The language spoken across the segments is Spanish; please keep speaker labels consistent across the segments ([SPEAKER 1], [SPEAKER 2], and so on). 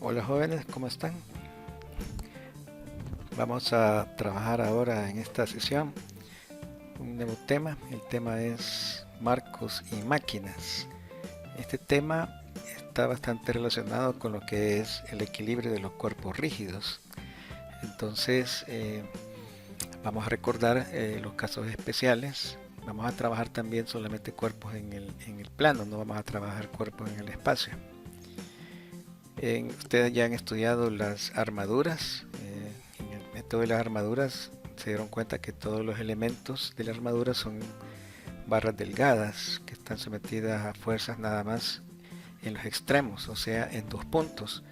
[SPEAKER 1] Hola jóvenes, ¿cómo están? Vamos a trabajar ahora en esta sesión un nuevo tema. El tema es marcos y máquinas. Este tema está bastante relacionado con lo que es el equilibrio de los cuerpos rígidos. Entonces, vamos a recordar los casos especiales. Vamos a trabajar también solamente cuerpos en el plano, no vamos a trabajar cuerpos en el espacio. Ustedes ya han estudiado las armaduras. En el método de las armaduras se dieron cuenta que todos los elementos de la armadura son barras delgadas que están sometidas a fuerzas nada más en los extremos, o sea, en dos puntos,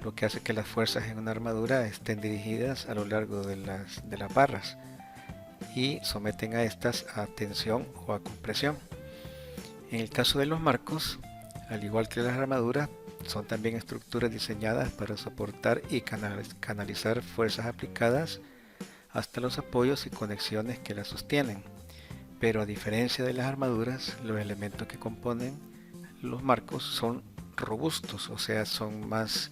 [SPEAKER 1] lo que hace que las fuerzas en una armadura estén dirigidas a lo largo de las barras y someten a estas a tensión o a compresión. En el caso de los marcos, al igual que las armaduras, son también estructuras diseñadas para soportar y canalizar fuerzas aplicadas hasta los apoyos y conexiones que las sostienen. Pero a diferencia de las armaduras, los elementos que componen los marcos son robustos, o sea, son más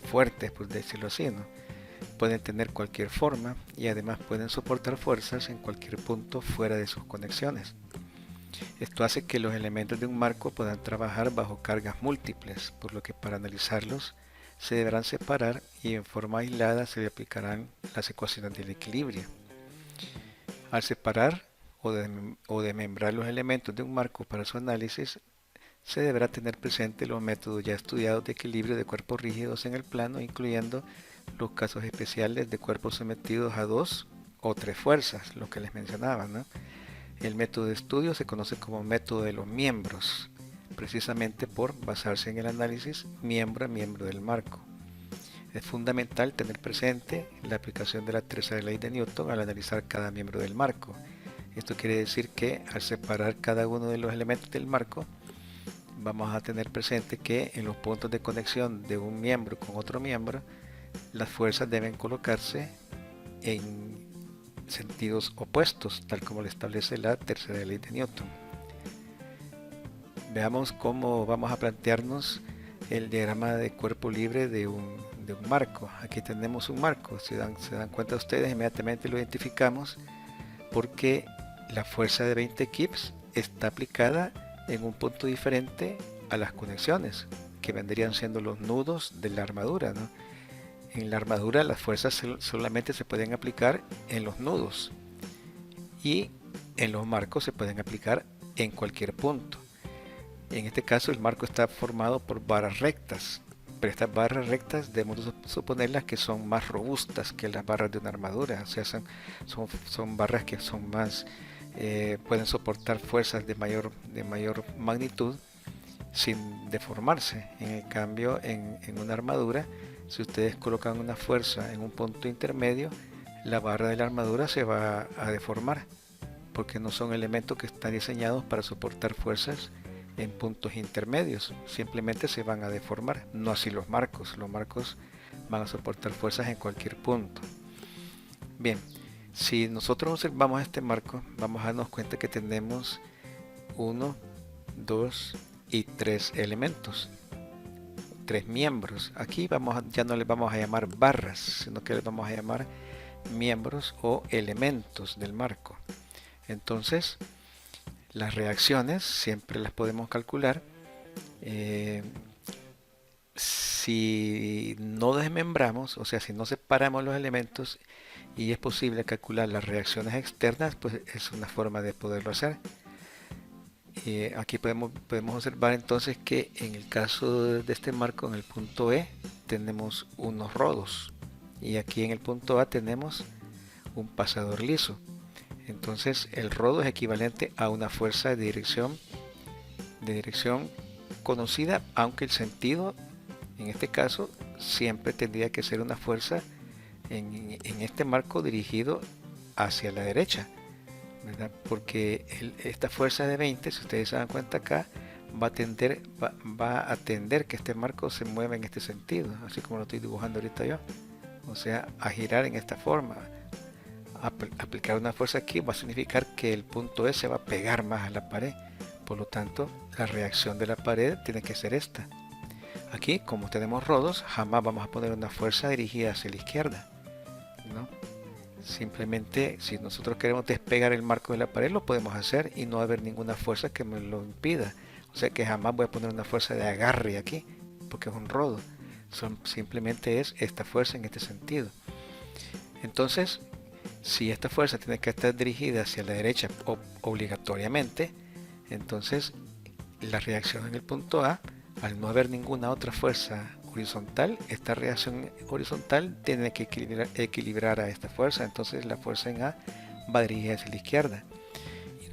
[SPEAKER 1] fuertes, por decirlo así, ¿no? Pueden tener cualquier forma y además pueden soportar fuerzas en cualquier punto fuera de sus conexiones. Esto hace que los elementos de un marco puedan trabajar bajo cargas múltiples, por lo que para analizarlos se deberán separar y en forma aislada se le aplicarán las ecuaciones del equilibrio. Al separar o desmembrar los elementos de un marco para su análisis, se deberá tener presente los métodos ya estudiados de equilibrio de cuerpos rígidos en el plano, incluyendo los casos especiales de cuerpos sometidos a dos o tres fuerzas, lo que les mencionaba, ¿no? El método de estudio se conoce como método de los miembros, precisamente por basarse en el análisis miembro a miembro del marco. Es fundamental tener presente la aplicación de la tercera ley de Newton al analizar cada miembro del marco. Esto quiere decir que al separar cada uno de los elementos del marco, vamos a tener presente que en los puntos de conexión de un miembro con otro miembro, las fuerzas deben colocarse en sentidos opuestos, tal como lo establece la tercera ley de Newton. Veamos cómo vamos a plantearnos el diagrama de cuerpo libre de un marco. Aquí tenemos un marco, se dan cuenta ustedes, inmediatamente lo identificamos porque la fuerza de 20 kips está aplicada en un punto diferente a las conexiones, que vendrían siendo los nudos de la armadura, ¿no? En la armadura las fuerzas solamente se pueden aplicar en los nudos y en los marcos se pueden aplicar en cualquier punto. En este caso el marco está formado por barras rectas, pero estas barras rectas debemos suponerlas que son más robustas que las barras de una armadura, o sea, son barras que son más, pueden soportar fuerzas de mayor magnitud sin deformarse. En el cambio, en una armadura, si ustedes colocan una fuerza en un punto intermedio, la barra de la armadura se va a deformar, porque no son elementos que están diseñados para soportar fuerzas en puntos intermedios, simplemente se van a deformar. No así los marcos van a soportar fuerzas en cualquier punto. Bien, si nosotros observamos este marco, vamos a darnos cuenta que tenemos 1, 2 y 3 elementos, 3 miembros. Aquí ya no les vamos a llamar barras, sino que les vamos a llamar miembros o elementos del marco. Entonces, las reacciones siempre las podemos calcular. Si no desmembramos, o sea, si no separamos los elementos y es posible calcular las reacciones externas, pues es una forma de poderlo hacer. Aquí podemos observar entonces que en el caso de este marco, en el punto E, tenemos unos rodos y aquí en el punto A tenemos un pasador liso. Entonces el rodo es equivalente a una fuerza de dirección conocida, aunque el sentido en este caso siempre tendría que ser una fuerza en este marco dirigido hacia la derecha, ¿verdad? Porque esta fuerza de 20, si ustedes se dan cuenta acá, va a tender que este marco se mueva en este sentido, así como lo estoy dibujando ahorita yo, o sea, a girar en esta forma. Aplicar una fuerza aquí va a significar que el punto E se va a pegar más a la pared, por lo tanto la reacción de la pared tiene que ser esta. Aquí, como tenemos rodos, jamás vamos a poner una fuerza dirigida hacia la izquierda, ¿no? Simplemente, si nosotros queremos despegar el marco de la pared, lo podemos hacer y no va a haber ninguna fuerza que me lo impida. O sea que jamás voy a poner una fuerza de agarre aquí, porque es un rodo. Simplemente es esta fuerza en este sentido. Entonces, si esta fuerza tiene que estar dirigida hacia la derecha obligatoriamente, entonces la reacción en el punto A, al no haber ninguna otra fuerza horizontal, esta reacción horizontal tiene que equilibrar a esta fuerza, entonces la fuerza en A va dirigida hacia la izquierda.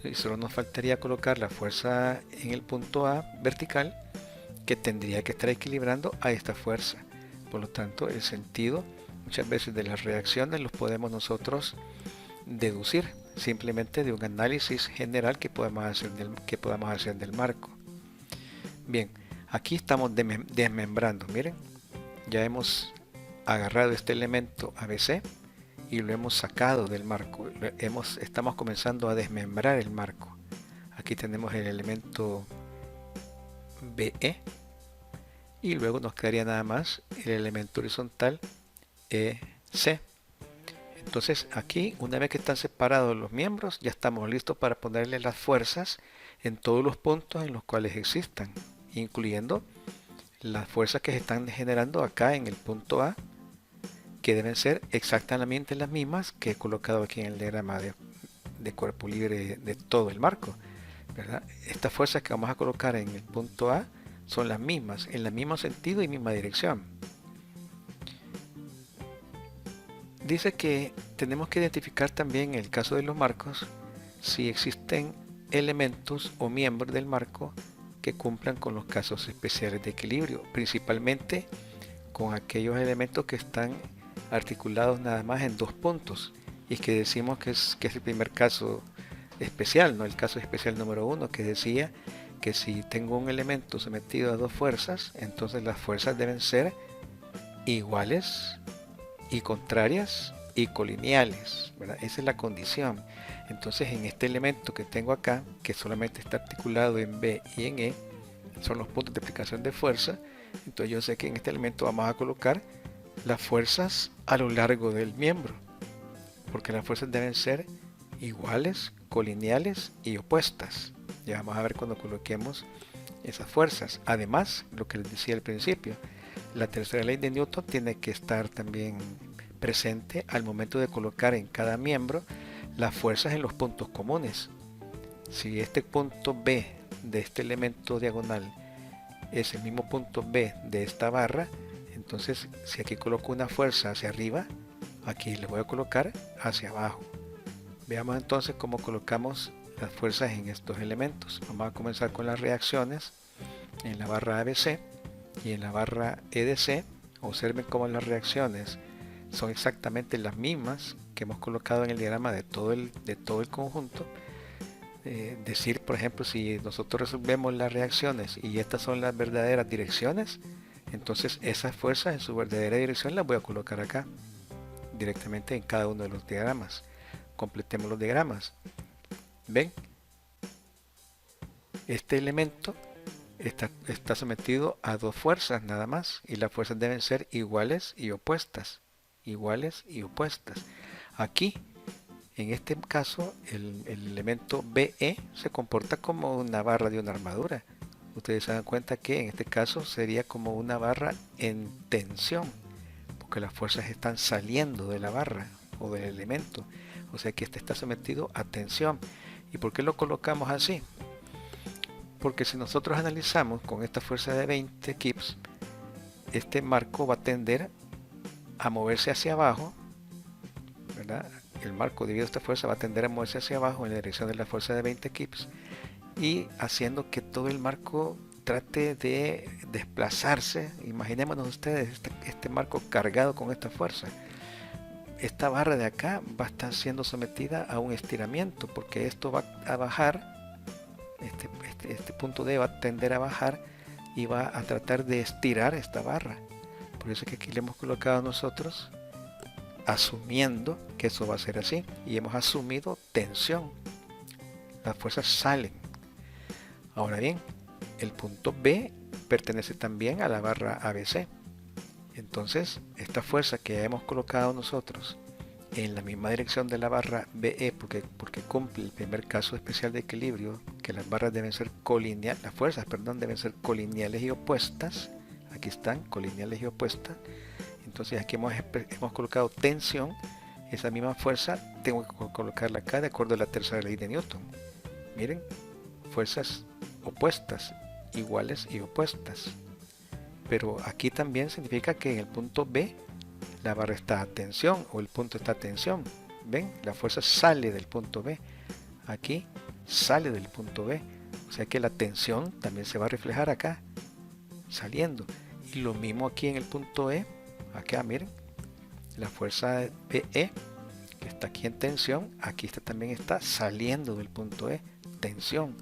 [SPEAKER 1] Y solo nos faltaría colocar la fuerza en el punto A vertical, que tendría que estar equilibrando a esta fuerza. Por lo tanto, el sentido muchas veces de las reacciones los podemos nosotros deducir simplemente de un análisis general que podamos hacer del marco. Bien, aquí estamos desmembrando. Miren, ya hemos agarrado este elemento ABC y lo hemos sacado del marco. Estamos comenzando a desmembrar el marco. Aquí tenemos el elemento BE y luego nos quedaría nada más el elemento horizontal EC. Entonces aquí, una vez que están separados los miembros, ya estamos listos para ponerle las fuerzas en todos los puntos en los cuales existan, incluyendo las fuerzas que se están generando acá en el punto A, que deben ser exactamente las mismas que he colocado aquí en el diagrama de cuerpo libre de todo el marco, ¿verdad? Estas fuerzas que vamos a colocar en el punto A son las mismas, en el mismo sentido y misma dirección. Dice que tenemos que identificar también en el caso de los marcos si existen elementos o miembros del marco que cumplan con los casos especiales de equilibrio, principalmente con aquellos elementos que están articulados nada más en dos puntos y que decimos que es el primer caso especial, no el caso especial número 1, que decía que si tengo un elemento sometido a dos fuerzas, entonces las fuerzas deben ser iguales y contrarias y colineales, ¿verdad? Esa es la condición. Entonces en este elemento que tengo acá, que solamente está articulado en B y en E, son los puntos de aplicación de fuerza. Entonces yo sé que en este elemento vamos a colocar las fuerzas a lo largo del miembro, porque las fuerzas deben ser iguales, colineales y opuestas. Ya vamos a ver cuando coloquemos esas fuerzas. Además, lo que les decía al principio, la tercera ley de Newton tiene que estar también presente al momento de colocar en cada miembro las fuerzas en los puntos comunes. Si este punto B de este elemento diagonal es el mismo punto B de esta barra, entonces si aquí coloco una fuerza hacia arriba, aquí le voy a colocar hacia abajo. Veamos entonces cómo colocamos las fuerzas en estos elementos. Vamos a comenzar con las reacciones en la barra ABC y en la barra EDC. Observen cómo las reacciones son exactamente las mismas que hemos colocado en el diagrama de todo el conjunto. Decir, por ejemplo, si nosotros resolvemos las reacciones y estas son las verdaderas direcciones, entonces esas fuerzas en su verdadera dirección las voy a colocar acá directamente en cada uno de los diagramas. Completemos los diagramas. ¿Ven? Este elemento está sometido a dos fuerzas nada más y las fuerzas deben ser iguales y opuestas. Iguales y opuestas. Aquí, en este caso, el elemento BE se comporta como una barra de una armadura. Ustedes se dan cuenta que en este caso sería como una barra en tensión, porque las fuerzas están saliendo de la barra o del elemento. O sea que este está sometido a tensión. ¿Y por qué lo colocamos así? Porque si nosotros analizamos con esta fuerza de 20 kips, este marco va a tender a moverse hacia abajo, ¿verdad? El marco debido a esta fuerza va a tender a moverse hacia abajo en la dirección de la fuerza de 20 kips y haciendo que todo el marco trate de desplazarse. Imaginémonos ustedes este marco cargado con esta fuerza. Esta barra de acá va a estar siendo sometida a un estiramiento porque esto va a bajar, este punto D va a tender a bajar y va a tratar de estirar esta barra. Por eso es que aquí le hemos colocado nosotros asumiendo que eso va a ser así y hemos asumido tensión. Las fuerzas salen. Ahora bien, el punto B pertenece también a la barra ABC. Entonces, esta fuerza que hemos colocado nosotros en la misma dirección de la barra BE, porque cumple el primer caso especial de equilibrio, que las barras deben ser colineales, las fuerzas, perdón, deben ser colineales y opuestas. Aquí están, colineales y opuestas. Entonces aquí hemos colocado tensión. Esa misma fuerza tengo que colocarla acá de acuerdo a la tercera ley de Newton. Miren, fuerzas opuestas, iguales y opuestas. Pero aquí también significa que en el punto B la barra está a tensión o el punto está a tensión. ¿Ven? La fuerza sale del punto B. Aquí sale del punto B. O sea que la tensión también se va a reflejar acá, saliendo. Y lo mismo aquí en el punto E. Acá miren, la fuerza PE que está aquí en tensión, aquí también está saliendo del punto E, tensión.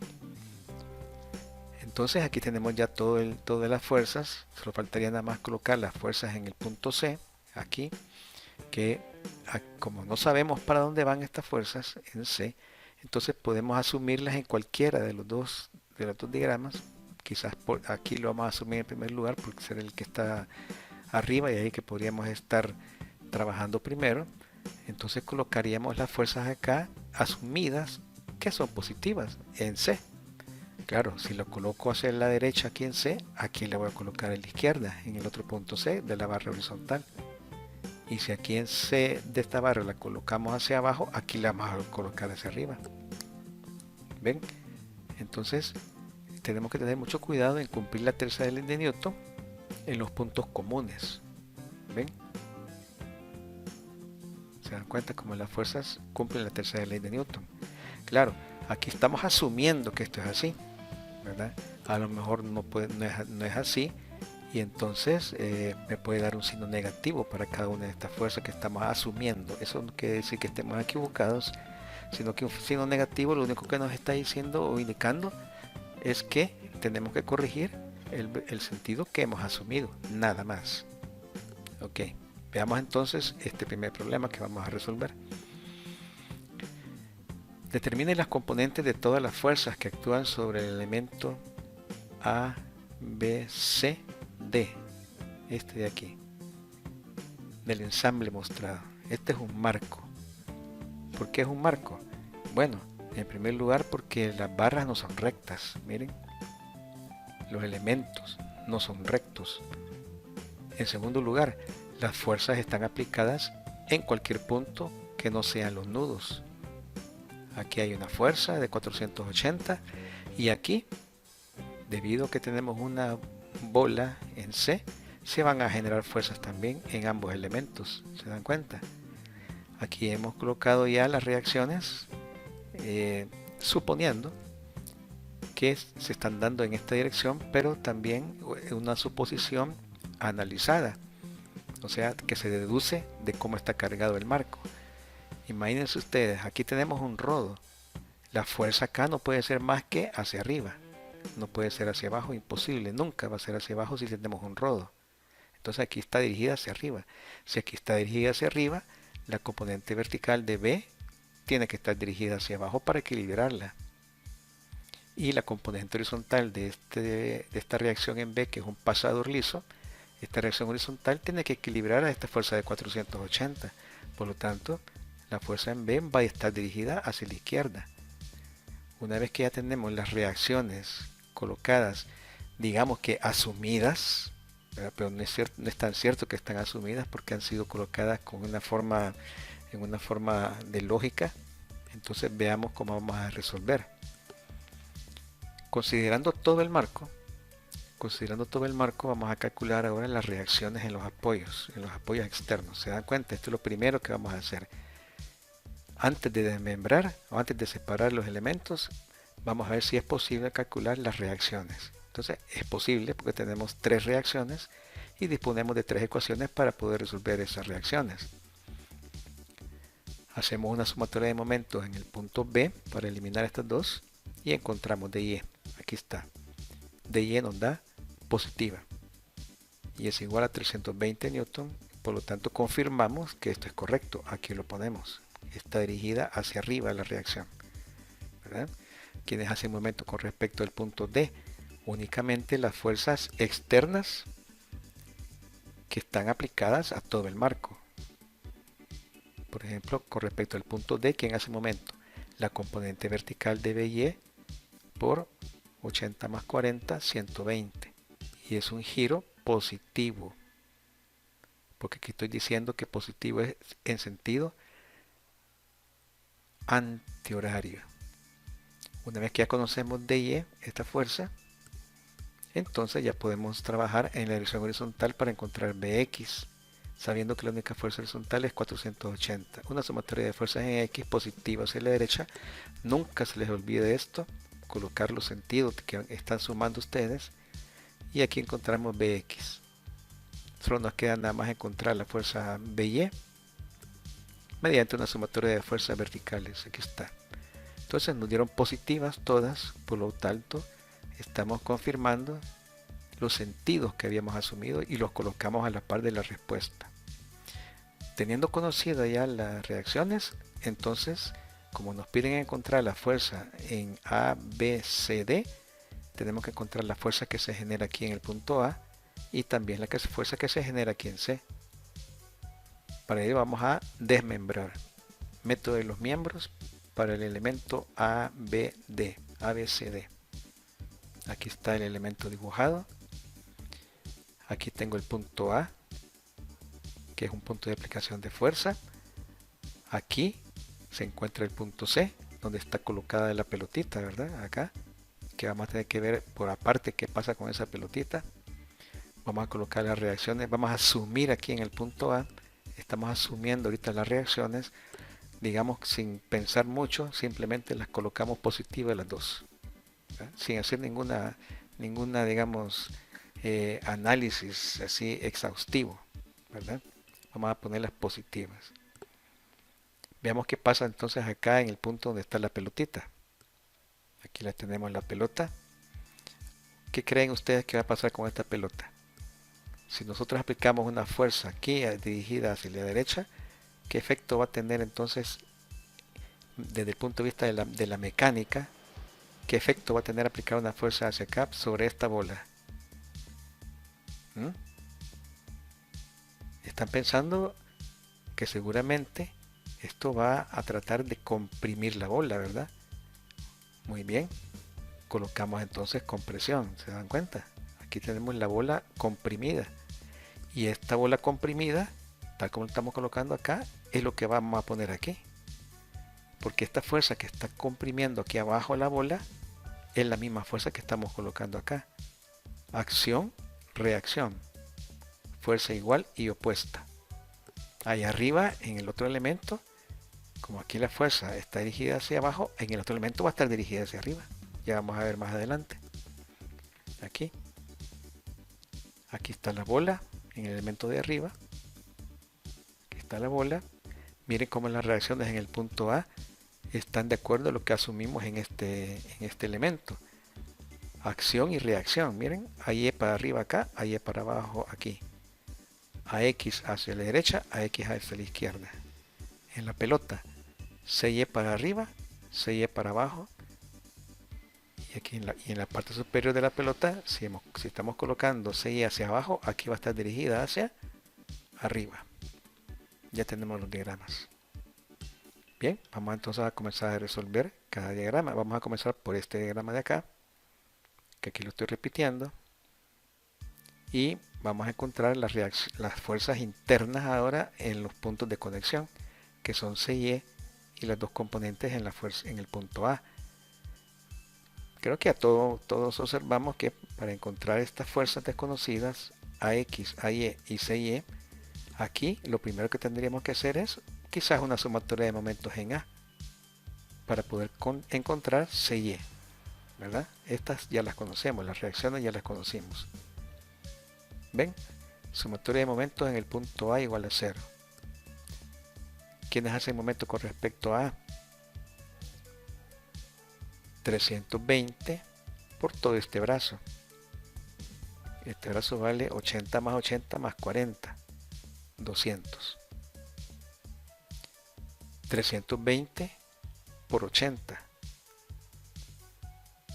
[SPEAKER 1] Entonces aquí tenemos ya todas las fuerzas. Solo faltaría nada más colocar las fuerzas en el punto C, aquí, que como no sabemos para dónde van estas fuerzas en C, entonces podemos asumirlas en cualquiera de los dos diagramas. Quizás aquí lo vamos a asumir en primer lugar porque será el que está arriba y ahí que podríamos estar trabajando primero. Entonces colocaríamos las fuerzas acá asumidas que son positivas en C. Claro, si lo coloco hacia la derecha aquí en C, aquí le voy a colocar en la izquierda, en el otro punto C de la barra horizontal. Y si aquí en C de esta barra la colocamos hacia abajo, aquí la vamos a colocar hacia arriba. ¿Ven? Entonces tenemos que tener mucho cuidado en cumplir la tercera ley de Newton en los puntos comunes. ¿Ven? Se dan cuenta cómo las fuerzas cumplen la tercera ley de Newton. Claro, aquí estamos asumiendo que esto es así, ¿verdad? A lo mejor no es así y entonces me puede dar un signo negativo para cada una de estas fuerzas que estamos asumiendo. Eso no quiere decir que estemos equivocados, sino que un signo negativo lo único que nos está diciendo o indicando es que tenemos que corregir el sentido que hemos asumido, nada más. Ok, veamos entonces este primer problema que vamos a resolver. Determine las componentes de todas las fuerzas que actúan sobre el elemento A, B, C, D. Este de aquí. Del ensamble mostrado. Este es un marco. ¿Por qué es un marco? Bueno, en primer lugar porque las barras no son rectas. Miren. Los elementos no son rectos. En segundo lugar, las fuerzas están aplicadas en cualquier punto que no sean los nudos. Aquí hay una fuerza de 480 y aquí, debido a que tenemos una bola en C, se van a generar fuerzas también en ambos elementos. ¿Se dan cuenta? Aquí hemos colocado ya las reacciones suponiendo que se están dando en esta dirección, pero también una suposición analizada, o sea, que se deduce de cómo está cargado el marco. Imagínense ustedes, aquí tenemos un rodo. La fuerza acá no puede ser más que hacia arriba. No puede ser hacia abajo, imposible. Nunca va a ser hacia abajo si tenemos un rodo. Entonces aquí está dirigida hacia arriba. Si aquí está dirigida hacia arriba, la componente vertical de B tiene que estar dirigida hacia abajo para equilibrarla. Y la componente horizontal de esta reacción en B, que es un pasador liso, esta reacción horizontal tiene que equilibrar a esta fuerza de 480. Por lo tanto, la fuerza en B va a estar dirigida hacia la izquierda. Una vez que ya tenemos las reacciones colocadas, digamos que asumidas, ¿verdad? Pero no es tan cierto que están asumidas porque han sido colocadas en una forma de lógica. Entonces veamos cómo vamos a resolver. Considerando todo el marco, vamos a calcular ahora las reacciones en los apoyos externos. ¿Se dan cuenta? Esto es lo primero que vamos a hacer. Antes de desmembrar o antes de separar los elementos, vamos a ver si es posible calcular las reacciones. Entonces es posible porque tenemos 3 reacciones y disponemos de 3 ecuaciones para poder resolver esas reacciones. Hacemos una sumatoria de momentos en el punto B para eliminar estas dos y encontramos DY. Aquí está. DY nos da positiva y es igual a 320 newton. Por lo tanto confirmamos que esto es correcto. Aquí lo ponemos. Está dirigida hacia arriba la reacción, ¿verdad? Quienes hacen movimiento con respecto al punto D, únicamente las fuerzas externas que están aplicadas a todo el marco. Por ejemplo, con respecto al punto D, que en ese momento la componente vertical de BY por 80 más 40, 120. Y es un giro positivo. Porque aquí estoy diciendo que positivo es en sentido antihorario. Una vez que ya conocemos DY, esta fuerza, entonces ya podemos trabajar en la dirección horizontal para encontrar BX, sabiendo que la única fuerza horizontal es 480. Una sumatoria de fuerzas en X positiva hacia la derecha. Nunca se les olvide esto, colocar los sentidos que están sumando ustedes. Y aquí encontramos BX. Solo nos queda nada más encontrar la fuerza BY mediante una sumatoria de fuerzas verticales. Aquí está. Entonces nos dieron positivas todas, por lo tanto estamos confirmando los sentidos que habíamos asumido y los colocamos a la par de la respuesta. Teniendo conocido ya las reacciones, entonces, como nos piden encontrar la fuerza en A, B, C, D, tenemos que encontrar la fuerza que se genera aquí en el punto A y también la fuerza que se genera aquí en C. Para ello vamos a desmembrar. Método de los miembros para el elemento A, B, D, A, B, C, D. Aquí está el elemento dibujado. Aquí tengo el punto A, que es un punto de aplicación de fuerza. Aquí se encuentra el punto C, donde está colocada la pelotita, ¿verdad? Acá, que vamos a tener que ver por aparte qué pasa con esa pelotita. Vamos a colocar las reacciones, vamos a asumir aquí en el punto A, estamos asumiendo ahorita las reacciones, digamos sin pensar mucho, simplemente las colocamos positivas las dos, ¿verdad? Sin hacer ninguna digamos, análisis así exhaustivo, ¿verdad? Vamos a ponerlas positivas. Veamos qué pasa entonces acá en el punto donde está la pelotita. Aquí la tenemos la pelota. ¿Qué creen ustedes que va a pasar con esta pelota? Si nosotros aplicamos una fuerza aquí dirigida hacia la derecha, ¿qué efecto va a tener entonces desde el punto de vista de la mecánica? ¿Qué efecto va a tener aplicar una fuerza hacia acá sobre esta bola? ¿Mm? Están pensando que seguramente esto va a tratar de comprimir la bola, ¿verdad? Muy bien. Colocamos entonces compresión, ¿se dan cuenta? Aquí tenemos la bola comprimida. Y esta bola comprimida, tal como lo estamos colocando acá, es lo que vamos a poner aquí. Porque esta fuerza que está comprimiendo aquí abajo la bola es la misma fuerza que estamos colocando acá. Acción, reacción. Fuerza igual y opuesta. Ahí arriba, en el otro elemento, como aquí la fuerza está dirigida hacia abajo, en el otro elemento va a estar dirigida hacia arriba. Ya vamos a ver más adelante. Aquí. Aquí está la bola en el elemento de arriba. Aquí está la bola. Miren cómo las reacciones en el punto A están de acuerdo a lo que asumimos en este elemento. Acción y reacción. Miren, AY para arriba acá, AY para abajo aquí. AX hacia la derecha, AX hacia la izquierda. En la pelota, CY para arriba, CY para abajo. Y aquí en la parte superior de la pelota, si estamos colocando CY hacia abajo, aquí va a estar dirigida hacia arriba. Ya tenemos los diagramas. Bien, vamos entonces a comenzar a resolver cada diagrama. Vamos a comenzar por este diagrama de acá, que aquí lo estoy repitiendo. Y vamos a encontrar las fuerzas internas ahora en los puntos de conexión, que son CY y las dos componentes en el punto A. Creo que todos observamos que para encontrar estas fuerzas desconocidas, AX, AY y CY, aquí lo primero que tendríamos que hacer es quizás una sumatoria de momentos en A para poder encontrar CY, ¿verdad? Estas ya las conocemos, las reacciones ya las conocimos. ¿Ven? Sumatoria de momentos en el punto A igual a 0. ¿Quiénes hacen momento con respecto a A? 320 por todo este brazo. Este brazo vale 80 más 80 más 40. 200. 320 por 80.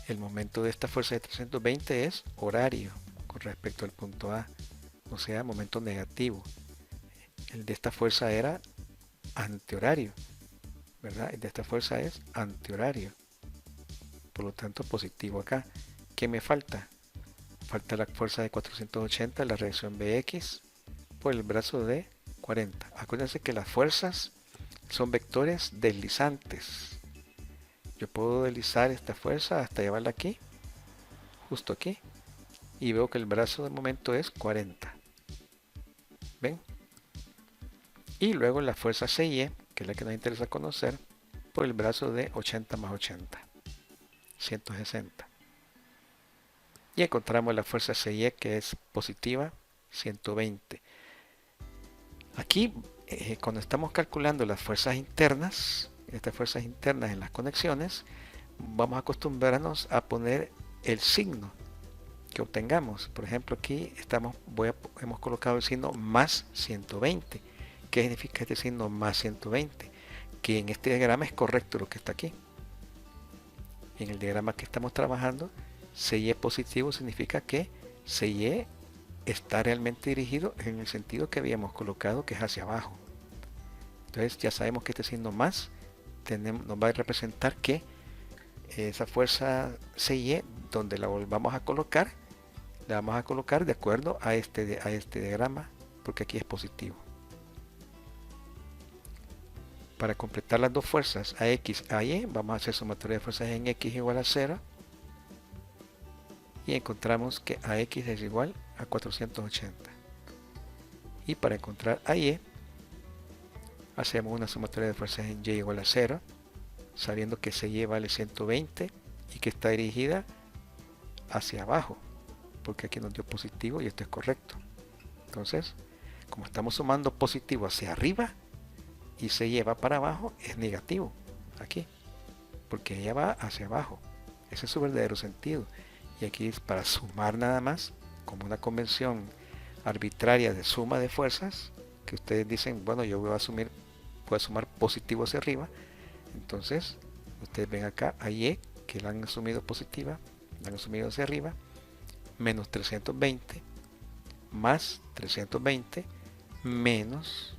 [SPEAKER 1] El momento de esta fuerza de 320 es horario con respecto al punto A, o sea, momento negativo. El de esta fuerza era antihorario, ¿verdad? El de esta fuerza es antihorario, por lo tanto positivo acá. ¿Qué me falta? Falta la fuerza de 480, la reacción Bx, por el brazo de 40. Acuérdense que las fuerzas son vectores deslizantes. Yo puedo deslizar esta fuerza hasta llevarla aquí, justo aquí, y veo que el brazo de momento es 40. ¿Ven? Y luego la fuerza CY, que es la que nos interesa conocer, por el brazo de 80 más 80, 160. Y encontramos la fuerza CY, que es positiva, 120. Aquí, cuando estamos calculando las fuerzas internas, estas fuerzas internas en las conexiones, vamos a acostumbrarnos a poner el signo que obtengamos. Por ejemplo, aquí hemos colocado el signo más 120. ¿Qué significa este signo más 120? Que en este diagrama es correcto lo que está aquí. En el diagrama que estamos trabajando, CY positivo significa que CY está realmente dirigido en el sentido que habíamos colocado, que es hacia abajo. Entonces ya sabemos que este signo más nos va a representar que esa fuerza CY, donde la volvamos a colocar, la vamos a colocar de acuerdo a este diagrama, porque aquí es positivo. Para completar las dos fuerzas AX, AY, vamos a hacer sumatoria de fuerzas en X igual a 0. Y encontramos que AX es igual a 480. Y para encontrar AY, hacemos una sumatoria de fuerzas en Y igual a 0, sabiendo que CY vale 120 y que está dirigida hacia abajo, porque aquí nos dio positivo y esto es correcto. Entonces, como estamos sumando positivo hacia arriba y CY va para abajo, es negativo aquí, porque ella va hacia abajo. Ese es su verdadero sentido. Y aquí es para sumar nada más, como una convención arbitraria de suma de fuerzas, que ustedes dicen, bueno, yo voy a sumar positivo hacia arriba. Entonces, ustedes ven acá a Y, que la han asumido positiva, la han asumido hacia arriba, menos 320, más 320, menos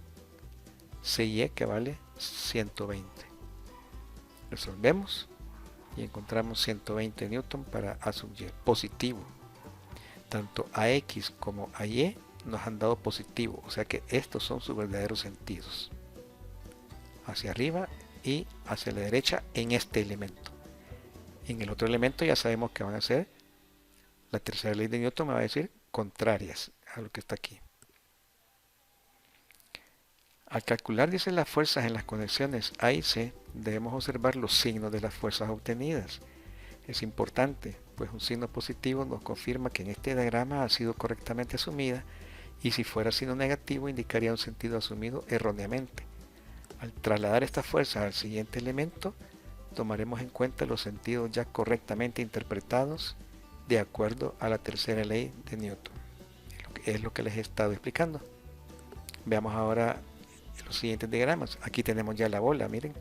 [SPEAKER 1] CY, que vale 120. Resolvemos y encontramos 120 newton para A sub Y, positivo. Tanto AX como AY nos han dado positivo, o sea que estos son sus verdaderos sentidos, hacia arriba y hacia la derecha en este elemento. En el otro elemento ya sabemos que van a ser, la tercera ley de Newton me va a decir contrarias a lo que está aquí. Al calcular, dice, las fuerzas en las conexiones A y C, debemos observar los signos de las fuerzas obtenidas. Es importante, pues un signo positivo nos confirma que en este diagrama ha sido correctamente asumida, y si fuera signo negativo indicaría un sentido asumido erróneamente. Al trasladar esta fuerza al siguiente elemento, tomaremos en cuenta los sentidos ya correctamente interpretados de acuerdo a la tercera ley de Newton. Es lo que les he estado explicando. Veamos ahora los siguientes diagramas. Aquí tenemos ya la bola, miren.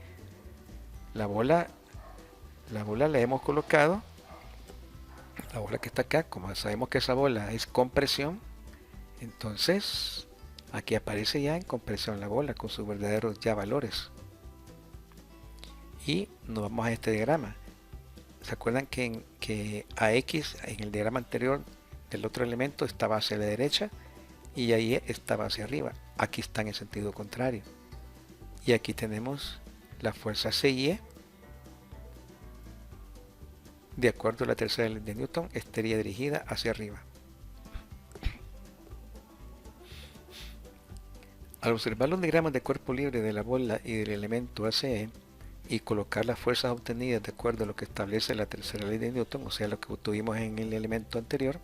[SPEAKER 1] La bola la hemos colocado, la bola que está acá, como sabemos que esa bola es compresión, entonces aquí aparece ya en compresión la bola con sus verdaderos ya valores. Y nos vamos a este diagrama. ¿Se acuerdan que AX en el diagrama anterior del otro elemento estaba hacia la derecha y ahí estaba hacia arriba? Aquí está en el sentido contrario. Y aquí tenemos la fuerza CY, de acuerdo a la tercera ley de Newton, estaría dirigida hacia arriba. Al observar los diagramas de cuerpo libre de la bola y del elemento ACE y colocar las fuerzas obtenidas de acuerdo a lo que establece la tercera ley de Newton, o sea, lo que tuvimos en el elemento anterior,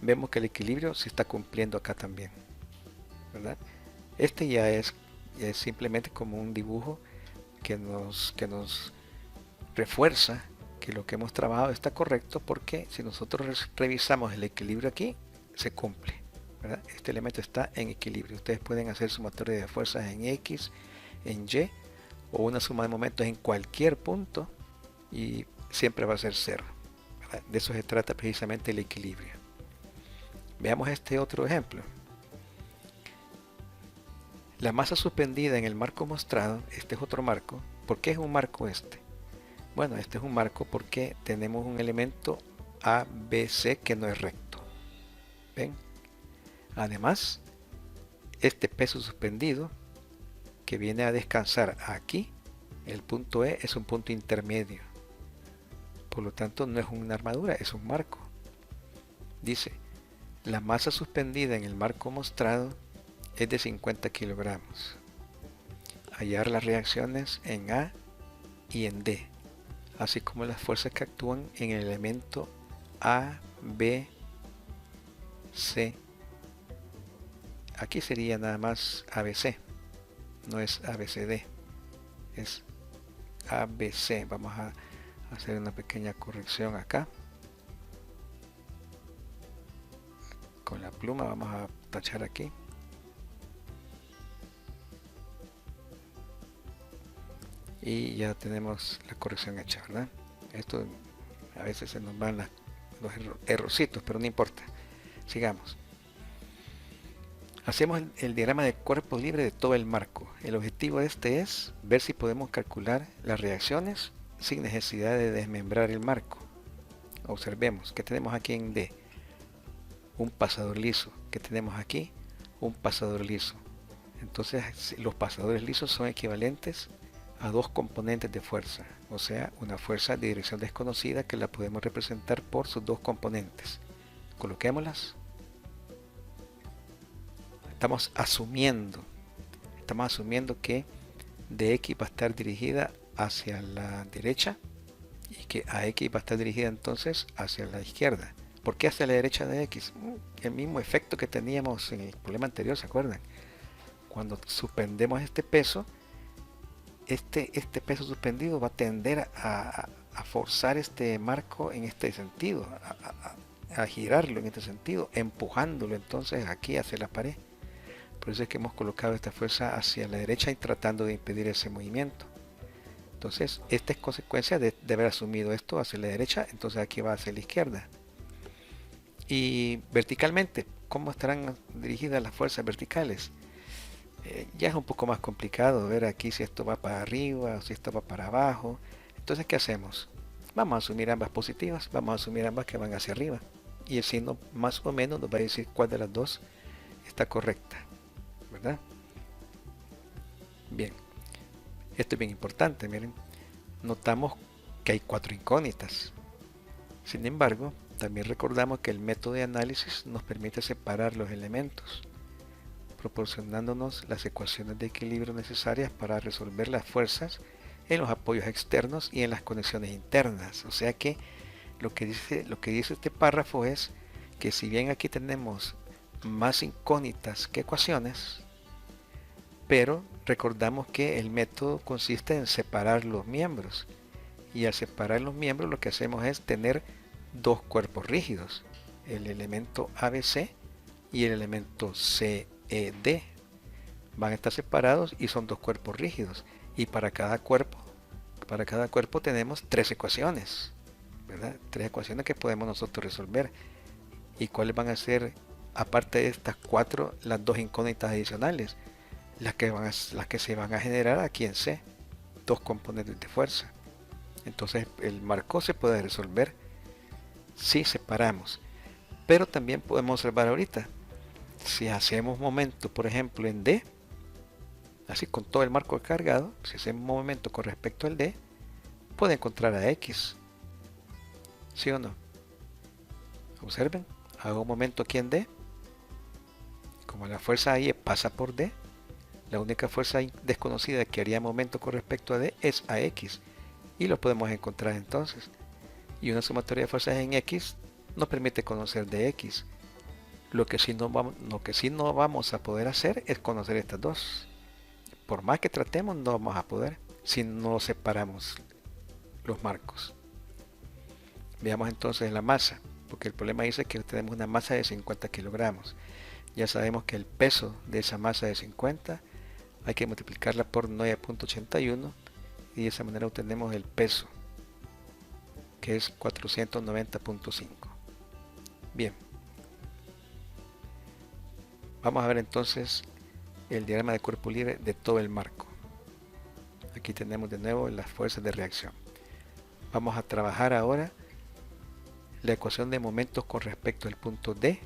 [SPEAKER 1] vemos que el equilibrio se está cumpliendo acá también, ¿verdad? Este ya es simplemente como un dibujo que nos refuerza que lo que hemos trabajado está correcto, porque si nosotros revisamos el equilibrio aquí, se cumple, ¿verdad? Este elemento está en equilibrio. Ustedes pueden hacer sumatoria de fuerzas en X, en Y, o una suma de momentos en cualquier punto y siempre va a ser cero. de eso se trata precisamente el equilibrio. Veamos este otro ejemplo. La masa suspendida en el marco mostrado, este es otro marco. ¿Por qué es un marco este? Bueno, este es un marco porque tenemos un elemento ABC que no es recto. ¿Ven? Además, este peso suspendido que viene a descansar aquí, el punto E es un punto intermedio. Por lo tanto, no es una armadura, es un marco. Dice, la masa suspendida en el marco mostrado es de 50 kilogramos. Hallar las reacciones en A y en D, así como las fuerzas que actúan en el elemento A, B, C. Aquí sería nada más ABC, no es ABCD, es ABC. Vamos a hacer una pequeña corrección acá. Con la pluma vamos a tachar aquí. Y ya tenemos la corrección hecha, ¿verdad? Esto a veces se nos van los errorcitos, pero no importa. Sigamos. Hacemos el diagrama de cuerpo libre de todo el marco. El objetivo de este es ver si podemos calcular las reacciones sin necesidad de desmembrar el marco. Observemos que tenemos aquí en D un pasador liso, que tenemos aquí un pasador liso. Entonces los pasadores lisos son equivalentes a dos componentes de fuerza, o sea, una fuerza de dirección desconocida que la podemos representar por sus dos componentes. Coloquémoslas. Estamos asumiendo que DX va a estar dirigida hacia la derecha y que AX va a estar dirigida entonces hacia la izquierda. ¿Por qué hacia la derecha de X? El mismo efecto que teníamos en el problema anterior, ¿se acuerdan? Cuando suspendemos este peso, este peso suspendido va a tender a forzar este marco en este sentido, a girarlo en este sentido, empujándolo entonces aquí hacia la pared. Por eso es que hemos colocado esta fuerza hacia la derecha y tratando de impedir ese movimiento. Entonces, esta es consecuencia de haber asumido esto hacia la derecha, entonces aquí va hacia la izquierda. Y verticalmente, ¿cómo estarán dirigidas las fuerzas verticales? Ya es un poco más complicado ver aquí si esto va para arriba o si esto va para abajo. Entonces, ¿qué hacemos? Vamos a asumir ambas positivas, vamos a asumir ambas que van hacia arriba. Y el signo más o menos nos va a decir cuál de las dos está correcta, ¿verdad? Bien, esto es bien importante, miren. Notamos que hay 4 incógnitas. Sin embargo, también recordamos que el método de análisis nos permite separar los elementos, proporcionándonos las ecuaciones de equilibrio necesarias para resolver las fuerzas en los apoyos externos y en las conexiones internas. O sea que lo que dice este párrafo es que si bien aquí tenemos más incógnitas que ecuaciones, pero recordamos que el método consiste en separar los miembros, y al separar los miembros lo que hacemos es tener dos cuerpos rígidos, el elemento ABC y el elemento CED. Van a estar separados y son dos cuerpos rígidos, y para cada cuerpo tenemos 3 ecuaciones, ¿verdad? 3 ecuaciones que podemos nosotros resolver. ¿Y cuáles van a ser, aparte de estas 4, las 2 incógnitas adicionales? Las que se van a generar aquí en C, 2 componentes de fuerza. Entonces el marco se puede resolver si separamos, pero también podemos observar ahorita, si hacemos momento por ejemplo en D, así con todo el marco cargado, si hacemos momento con respecto al D, puede encontrar a X, ¿sí o no? Observen, hago un momento aquí en D, como la fuerza ahí pasa por D, la única fuerza desconocida que haría momento con respecto a D es AX, y lo podemos encontrar entonces. Y una sumatoria de fuerzas en X nos permite conocer dx. Lo que sí no vamos a poder hacer es conocer estas dos. Por más que tratemos, no vamos a poder si no separamos los marcos. Veamos entonces la masa, porque el problema dice que tenemos una masa de 50 kilogramos. Ya sabemos que el peso de esa masa de 50 hay que multiplicarla por 9.81 y de esa manera obtenemos el peso. que es 490.5. Bien, vamos a ver entonces el diagrama de cuerpo libre de todo el marco. Aquí tenemos de nuevo las fuerzas de reacción. Vamos a trabajar ahora la ecuación de momentos con respecto al punto D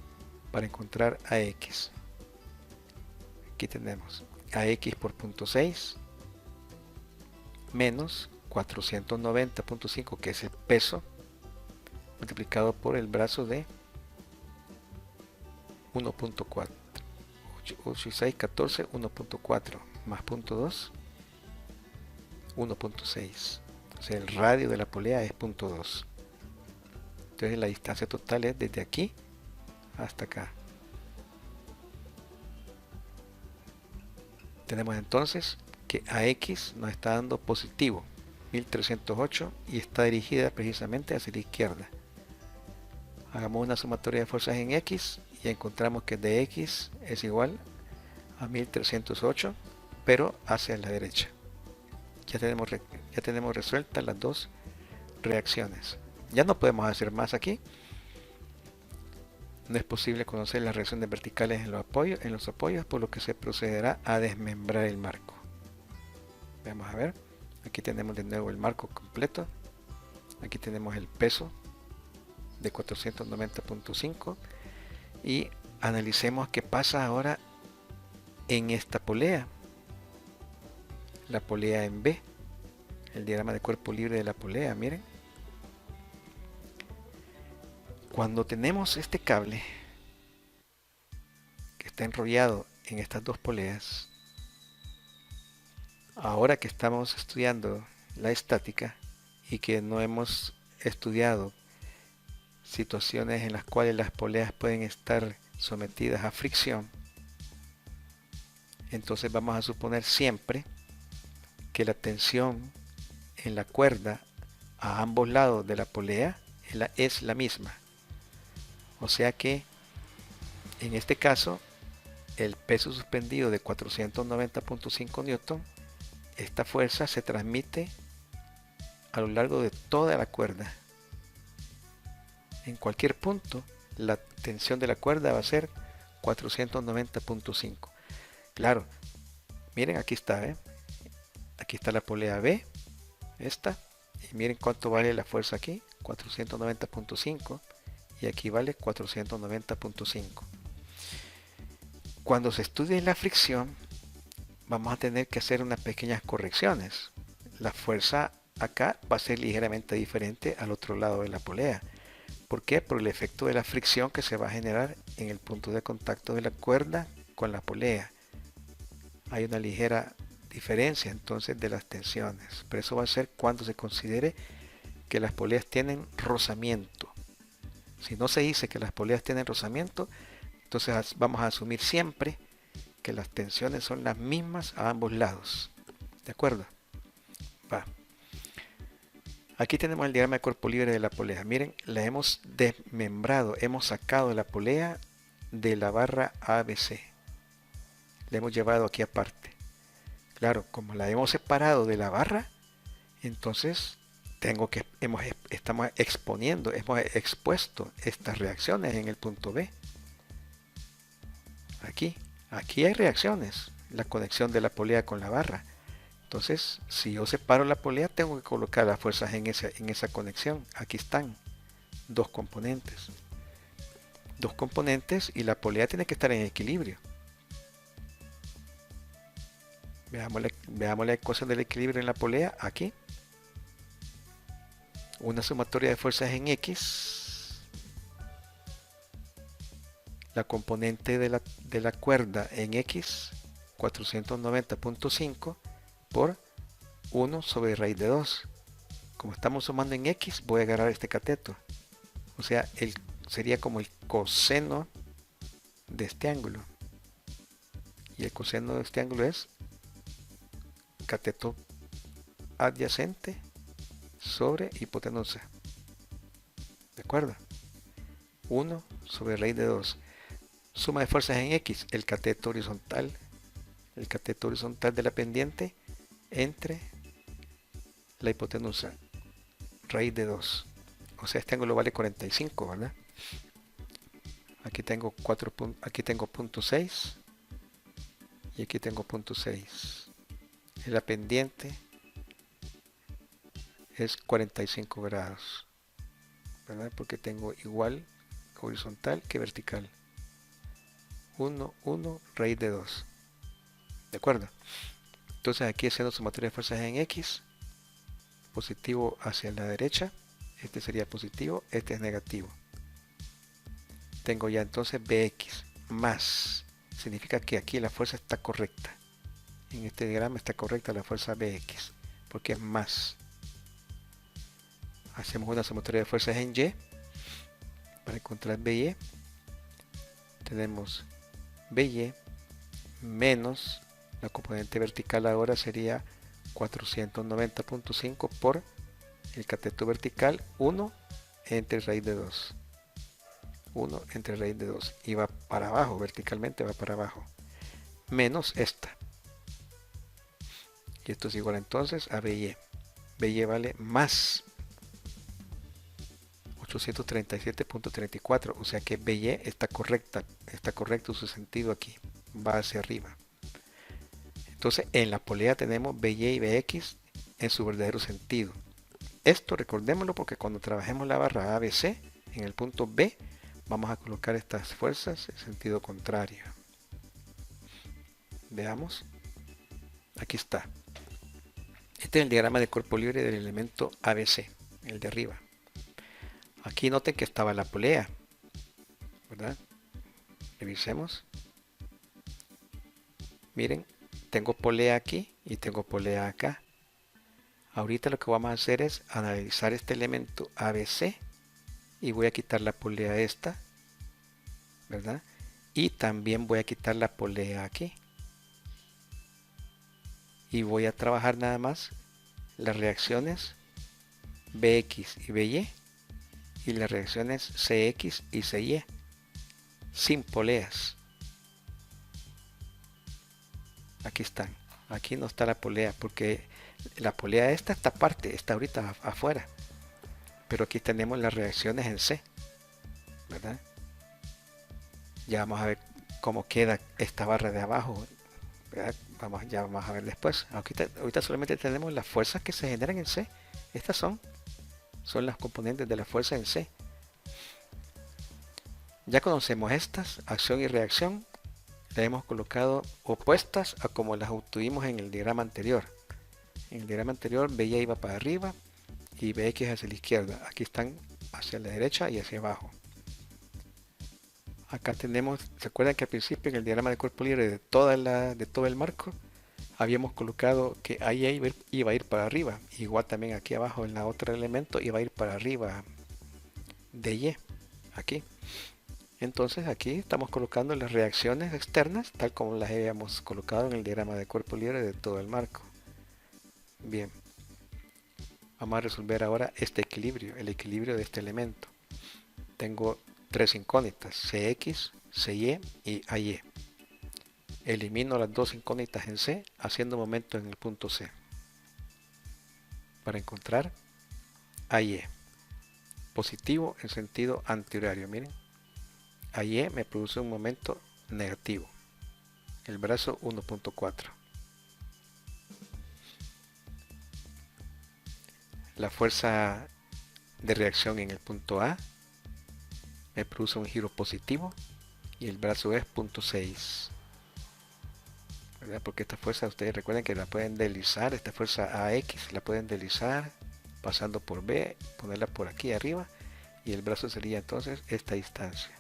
[SPEAKER 1] para encontrar AX. Aquí tenemos AX por punto 6 menos 490.5, que es el peso, multiplicado por el brazo de 1.4. 8 y 6, 14, 1.4 más punto 2, 1.6. O sea, el radio de la polea es punto 2. Entonces la distancia total es desde aquí hasta acá. Tenemos entonces que AX nos está dando positivo 1308 y está dirigida precisamente hacia la izquierda. Hagamos una sumatoria de fuerzas en X y encontramos que dx es igual a 1308, pero hacia la derecha. Ya tenemos resueltas las dos reacciones. Ya no podemos hacer más aquí. No es posible conocer las reacciones verticales en los apoyos, por lo que se procederá a desmembrar el marco. Vamos a ver. Aquí tenemos de nuevo el marco completo. Aquí tenemos el peso de 490.5 y analicemos qué pasa ahora en esta polea. La polea en B. El diagrama de cuerpo libre de la polea, miren. Cuando tenemos este cable que está enrollado en estas dos poleas, ahora que estamos estudiando la estática y que no hemos estudiado situaciones en las cuales las poleas pueden estar sometidas a fricción, entonces vamos a suponer siempre que la tensión en la cuerda a ambos lados de la polea es la misma. O sea que en este caso el peso suspendido de 490.5 newton, esta fuerza se transmite a lo largo de toda la cuerda. En cualquier punto la tensión de la cuerda va a ser 490.5. Claro, miren, aquí está, ¿eh? Aquí está la polea B, esta, y miren cuánto vale la fuerza aquí, 490.5, y aquí vale 490.5. Cuando se estudie la fricción, vamos a tener que hacer unas pequeñas correcciones. La fuerza acá va a ser ligeramente diferente al otro lado de la polea. ¿Por qué? Por el efecto de la fricción que se va a generar en el punto de contacto de la cuerda con la polea. Hay una ligera diferencia entonces de las tensiones, pero eso va a ser cuando se considere que las poleas tienen rozamiento. Si no se dice que las poleas tienen rozamiento, entonces vamos a asumir siempre que las tensiones son las mismas a ambos lados. ¿De acuerdo? Va. Aquí tenemos el diagrama de cuerpo libre de la polea. Miren, la hemos desmembrado, hemos sacado la polea de la barra ABC. La hemos llevado aquí aparte. Claro, como la hemos separado de la barra, entonces estamos exponiendo, hemos expuesto estas reacciones en el punto B. Aquí hay reacciones, la conexión de la polea con la barra. Entonces, si yo separo la polea, tengo que colocar las fuerzas en esa conexión. Aquí están dos componentes. Dos componentes y la polea tiene que estar en equilibrio. Veamos la ecuación del equilibrio en la polea aquí. Una sumatoria de fuerzas en X. La componente de la cuerda en X, 490.5 por 1 sobre raíz de 2. Como estamos sumando en X, voy a agarrar este cateto. O sea, sería como el coseno de este ángulo. Y el coseno de este ángulo es cateto adyacente sobre hipotenusa. ¿De acuerdo? 1 sobre raíz de 2. Suma de fuerzas en X, el cateto horizontal de la pendiente entre la hipotenusa, raíz de 2. o sea, este ángulo vale 45, ¿verdad? Aquí tengo aquí tengo punto 6 y aquí tengo punto 6. La pendiente es 45 grados, ¿verdad? Porque tengo igual horizontal que vertical. 1, 1, raíz de 2. ¿De acuerdo? Entonces aquí haciendo sumatoria de fuerzas en X, positivo hacia la derecha, este sería positivo, este es negativo. Tengo ya entonces Bx más, significa que aquí la fuerza está correcta. En este diagrama está correcta la fuerza Bx, porque es más. Hacemos una sumatoria de fuerzas en Y, para encontrar By. Tenemos By menos, la componente vertical ahora sería 490.5 por el cateto vertical 1 entre raíz de 2. 1 entre raíz de 2 y va para abajo, verticalmente va para abajo, menos esta. Y esto es igual entonces a By. By vale más 837.34, o sea que By está correcta, está correcto su sentido aquí, va hacia arriba. Entonces en la polea tenemos By y Bx en su verdadero sentido. Esto recordémoslo porque cuando trabajemos la barra ABC en el punto B vamos a colocar estas fuerzas en sentido contrario. Veamos. Aquí está. Este es el diagrama de cuerpo libre del elemento ABC, el de arriba. Aquí noten que estaba la polea, ¿verdad? Revisemos. Miren, tengo polea aquí y tengo polea acá. Ahorita lo que vamos a hacer es analizar este elemento ABC y voy a quitar la polea esta, ¿verdad? Y también voy a quitar la polea aquí. Y voy a trabajar nada más las reacciones Bx y By y las reacciones Cx y Cy sin poleas. Aquí están. Aquí no está la polea porque la polea esta parte está ahorita afuera. Pero aquí tenemos las reacciones en C, ¿verdad? Ya vamos a ver cómo queda esta barra de abajo, ¿verdad? Ya vamos a ver después. Ahorita solamente tenemos las fuerzas que se generan en C. Estas son las componentes de la fuerza en C. Ya conocemos estas, acción y reacción. Las hemos colocado opuestas a como las obtuvimos en el diagrama anterior. En el diagrama anterior By iba para arriba y Bx hacia la izquierda. Aquí están hacia la derecha y hacia abajo. Acá tenemos, ¿se acuerdan que al principio en el diagrama de cuerpo libre de todo el marco habíamos colocado que ahí iba a ir para arriba? Igual también aquí abajo en la otro elemento iba a ir para arriba de Y, aquí. Entonces aquí estamos colocando las reacciones externas tal como las habíamos colocado en el diagrama de cuerpo libre de todo el marco. Bien, vamos a resolver ahora este equilibrio, el equilibrio de este elemento. Tengo tres incógnitas, Cx, Cy y Ay. Elimino las dos incógnitas en C haciendo momento en el punto C para encontrar Ay. Positivo en sentido antihorario, miren. Ay me produce un momento negativo. El brazo 1.4. La fuerza de reacción en el punto A me produce un giro positivo y el brazo es 0.6. ¿Verdad? Porque esta fuerza, ustedes recuerden que la pueden deslizar, esta fuerza AX la pueden deslizar pasando por B, ponerla por aquí arriba y el brazo sería entonces esta distancia,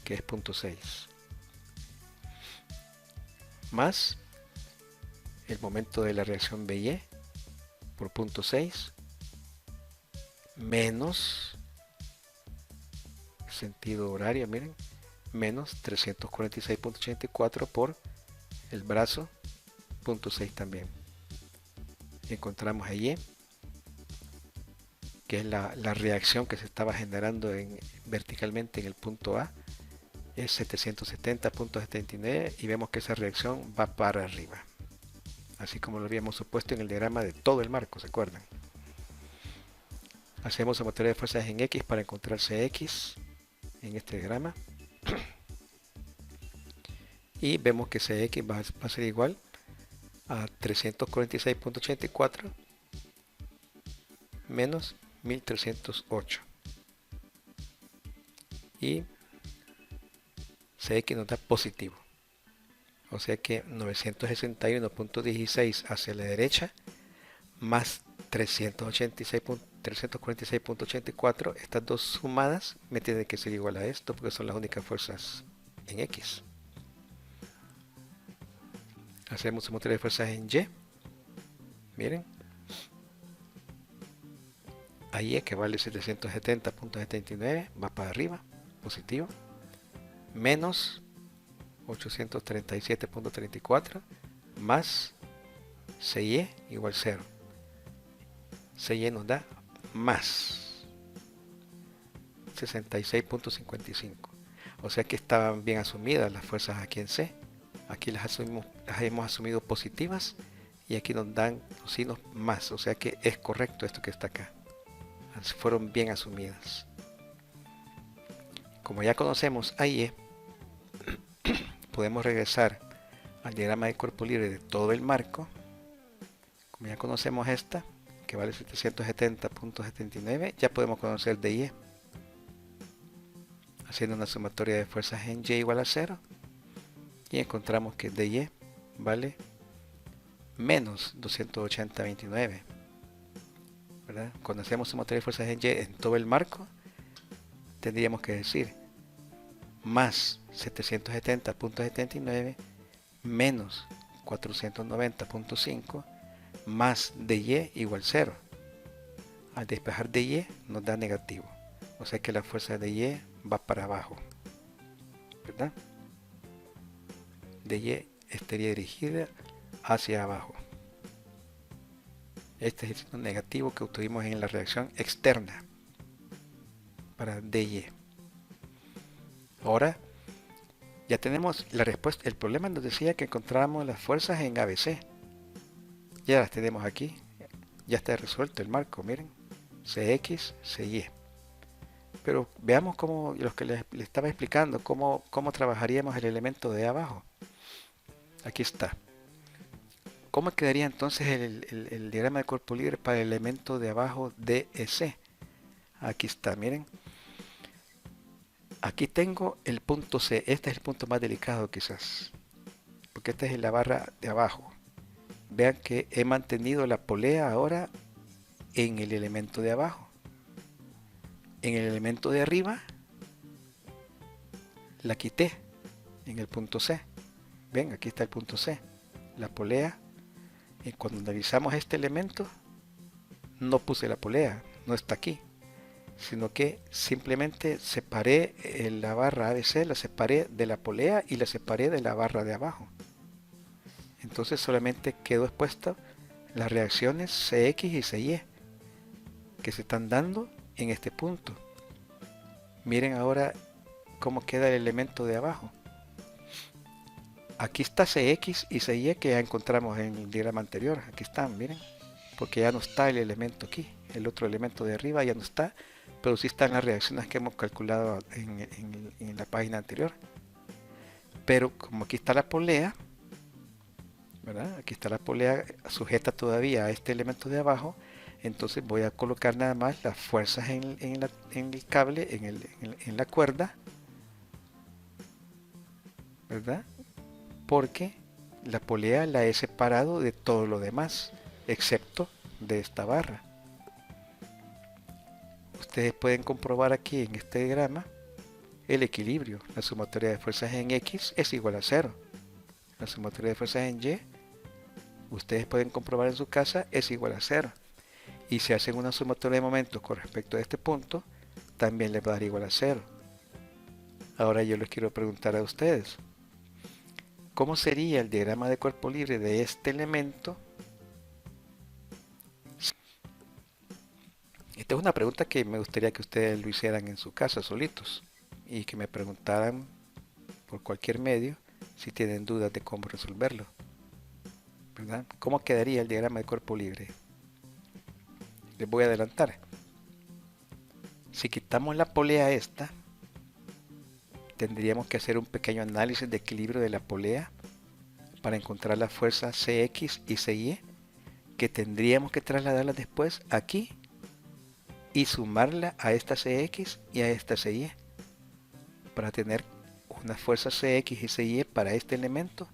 [SPEAKER 1] que es 0.6. Más el momento de la reacción By por 0.6 menos sentido horario, miren, menos 346.84 por el brazo 0.6 también. Y encontramos allí que es la reacción que se estaba generando verticalmente en el punto A, es 770.79 y vemos que esa reacción va para arriba, así como lo habíamos supuesto en el diagrama de todo el marco, ¿se acuerdan? Hacemos sumatoria de fuerzas en X para encontrar Cx en este diagrama. Y vemos que Cx va a ser igual a 346.84 menos 1308. Y Cx nos da positivo. O sea que 961.16 hacia la derecha más 346.84, estas dos sumadas me tienen que ser igual a esto porque son las únicas fuerzas en X. Hacemos sumatoria de fuerzas en Y. Miren. Ahí es que vale 770.79, va para arriba, positivo. Menos 837.34 más CY igual 0. CY nos da más 66.55. O sea que estaban bien asumidas las fuerzas aquí en C. Aquí las hemos asumido positivas y aquí nos dan los signos más. O sea que es correcto esto que está acá. Fueron bien asumidas. Como ya conocemos a Y, podemos regresar al diagrama de cuerpo libre de todo el marco. Como ya conocemos esta, que vale 770.79, ya podemos conocer DY. Haciendo una sumatoria de fuerzas en Y igual a 0, y encontramos que DY vale menos 280.29. ¿Verdad? Cuando hacemos sumatoria de fuerzas en Y en todo el marco, tendríamos que decir más 770.79 menos 490.5 más DY igual 0. Al despejar DY nos da negativo. O sea que la fuerza de Y va para abajo. ¿Verdad? DY estaría dirigida hacia abajo. Este es el signo negativo que obtuvimos en la reacción externa para DY. Ahora ya tenemos la respuesta. El problema nos decía que encontrábamos las fuerzas en ABC. Ya las tenemos aquí. Ya está resuelto el marco, miren. Cx, Cy. Pero veamos cómo, los que les estaba explicando, cómo trabajaríamos el elemento de abajo. Aquí está. ¿Cómo quedaría entonces el diagrama de cuerpo libre para el elemento de abajo DEC? Aquí está, miren. Aquí tengo el punto C. Este es el punto más delicado quizás, porque esta es la barra de abajo. Vean que he mantenido la polea ahora en el elemento de abajo. En el elemento de arriba la quité en el punto C. Ven, aquí está el punto C. La polea. Y cuando analizamos este elemento, no puse la polea, no está aquí, sino que simplemente separé la barra ABC, la separé de la polea y la separé de la barra de abajo. Entonces solamente quedó expuesta las reacciones Cx y Cy que se están dando en este punto. Miren ahora cómo queda el elemento de abajo. Aquí está Cx y Cy que ya encontramos en el diagrama anterior. Aquí están, miren, porque ya no está el elemento aquí. El otro elemento de arriba ya no está, pero sí están las reacciones que hemos calculado en la página anterior. Pero como aquí está la polea, ¿verdad? Aquí está la polea sujeta todavía a este elemento de abajo. Entonces voy a colocar nada más las fuerzas en el cable, en la cuerda, ¿verdad? Porque la polea la he separado de todo lo demás, excepto de esta barra. Ustedes pueden comprobar aquí en este diagrama el equilibrio. La sumatoria de fuerzas en X es igual a 0. La sumatoria de fuerzas en Y, ustedes pueden comprobar en su casa, es igual a 0. Y si hacen una sumatoria de momentos con respecto a este punto, también les va a dar igual a 0. Ahora yo les quiero preguntar a ustedes, ¿cómo sería el diagrama de cuerpo libre de este elemento? Esta es una pregunta que me gustaría que ustedes lo hicieran en su casa solitos y que me preguntaran por cualquier medio si tienen dudas de cómo resolverlo, ¿verdad? ¿Cómo quedaría el diagrama de cuerpo libre? Les voy a adelantar. Si quitamos la polea esta, tendríamos que hacer un pequeño análisis de equilibrio de la polea para encontrar la fuerza Cx y Cy, que tendríamos que trasladarla después aquí y sumarla a esta Cx y a esta Cy para tener una fuerza Cx y Cy para este elemento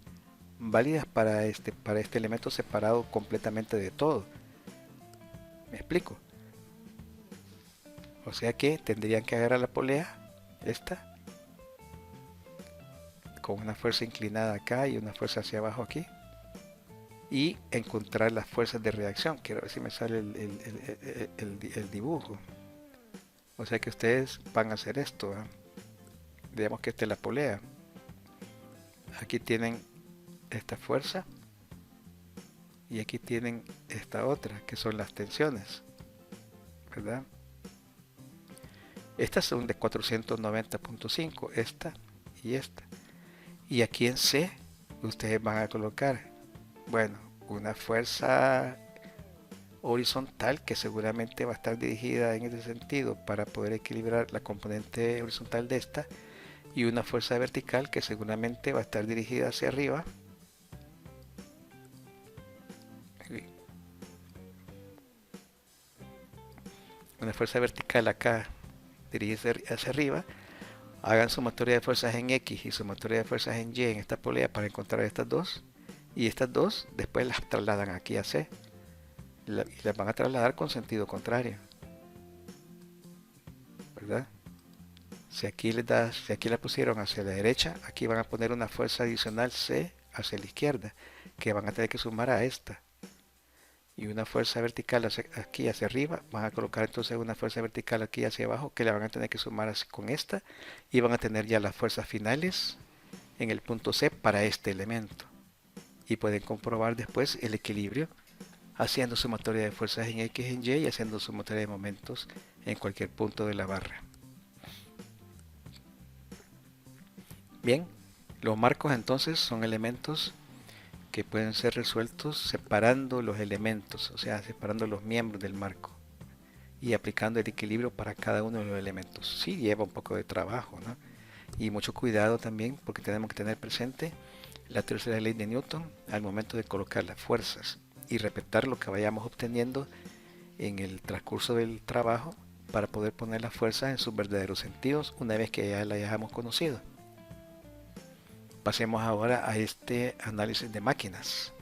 [SPEAKER 1] válidas para este elemento separado completamente de todo. ¿Me explico? O sea que tendrían que agarrar la polea esta con una fuerza inclinada acá y una fuerza hacia abajo aquí y encontrar las fuerzas de reacción. Quiero ver si me sale el dibujo. O sea que ustedes van a hacer esto, ¿eh? Digamos que esta es la polea. Aquí tienen esta fuerza y aquí tienen esta otra, que son las tensiones, ¿verdad? Estas son de 490.5, esta y esta. Y aquí en C ustedes van a colocar, bueno, una fuerza horizontal que seguramente va a estar dirigida en ese sentido para poder equilibrar la componente horizontal de esta, y una fuerza vertical que seguramente va a estar dirigida hacia arriba. Una fuerza vertical acá dirigida hacia arriba. Hagan sumatoria de fuerzas en X y sumatoria de fuerzas en Y en esta polea para encontrar estas dos. Y estas dos después las trasladan aquí a C. Y las van a trasladar con sentido contrario, ¿verdad? Si aquí la pusieron hacia la derecha, aquí van a poner una fuerza adicional C hacia la izquierda, que van a tener que sumar a esta. Y una fuerza vertical aquí hacia arriba, van a colocar entonces una fuerza vertical aquí hacia abajo, que la van a tener que sumar con esta, y van a tener ya las fuerzas finales en el punto C para este elemento. Y pueden comprobar después el equilibrio haciendo sumatoria de fuerzas en X y en Y y haciendo sumatoria de momentos en cualquier punto de la barra. Bien, los marcos entonces son elementos que pueden ser resueltos separando los elementos, o sea, separando los miembros del marco y aplicando el equilibrio para cada uno de los elementos. Sí lleva un poco de trabajo, ¿no? Y mucho cuidado también, porque tenemos que tener presente la tercera ley de Newton al momento de colocar las fuerzas y respetar lo que vayamos obteniendo en el transcurso del trabajo para poder poner las fuerzas en sus verdaderos sentidos una vez que ya las hayamos conocido. Pasemos ahora a este análisis de máquinas.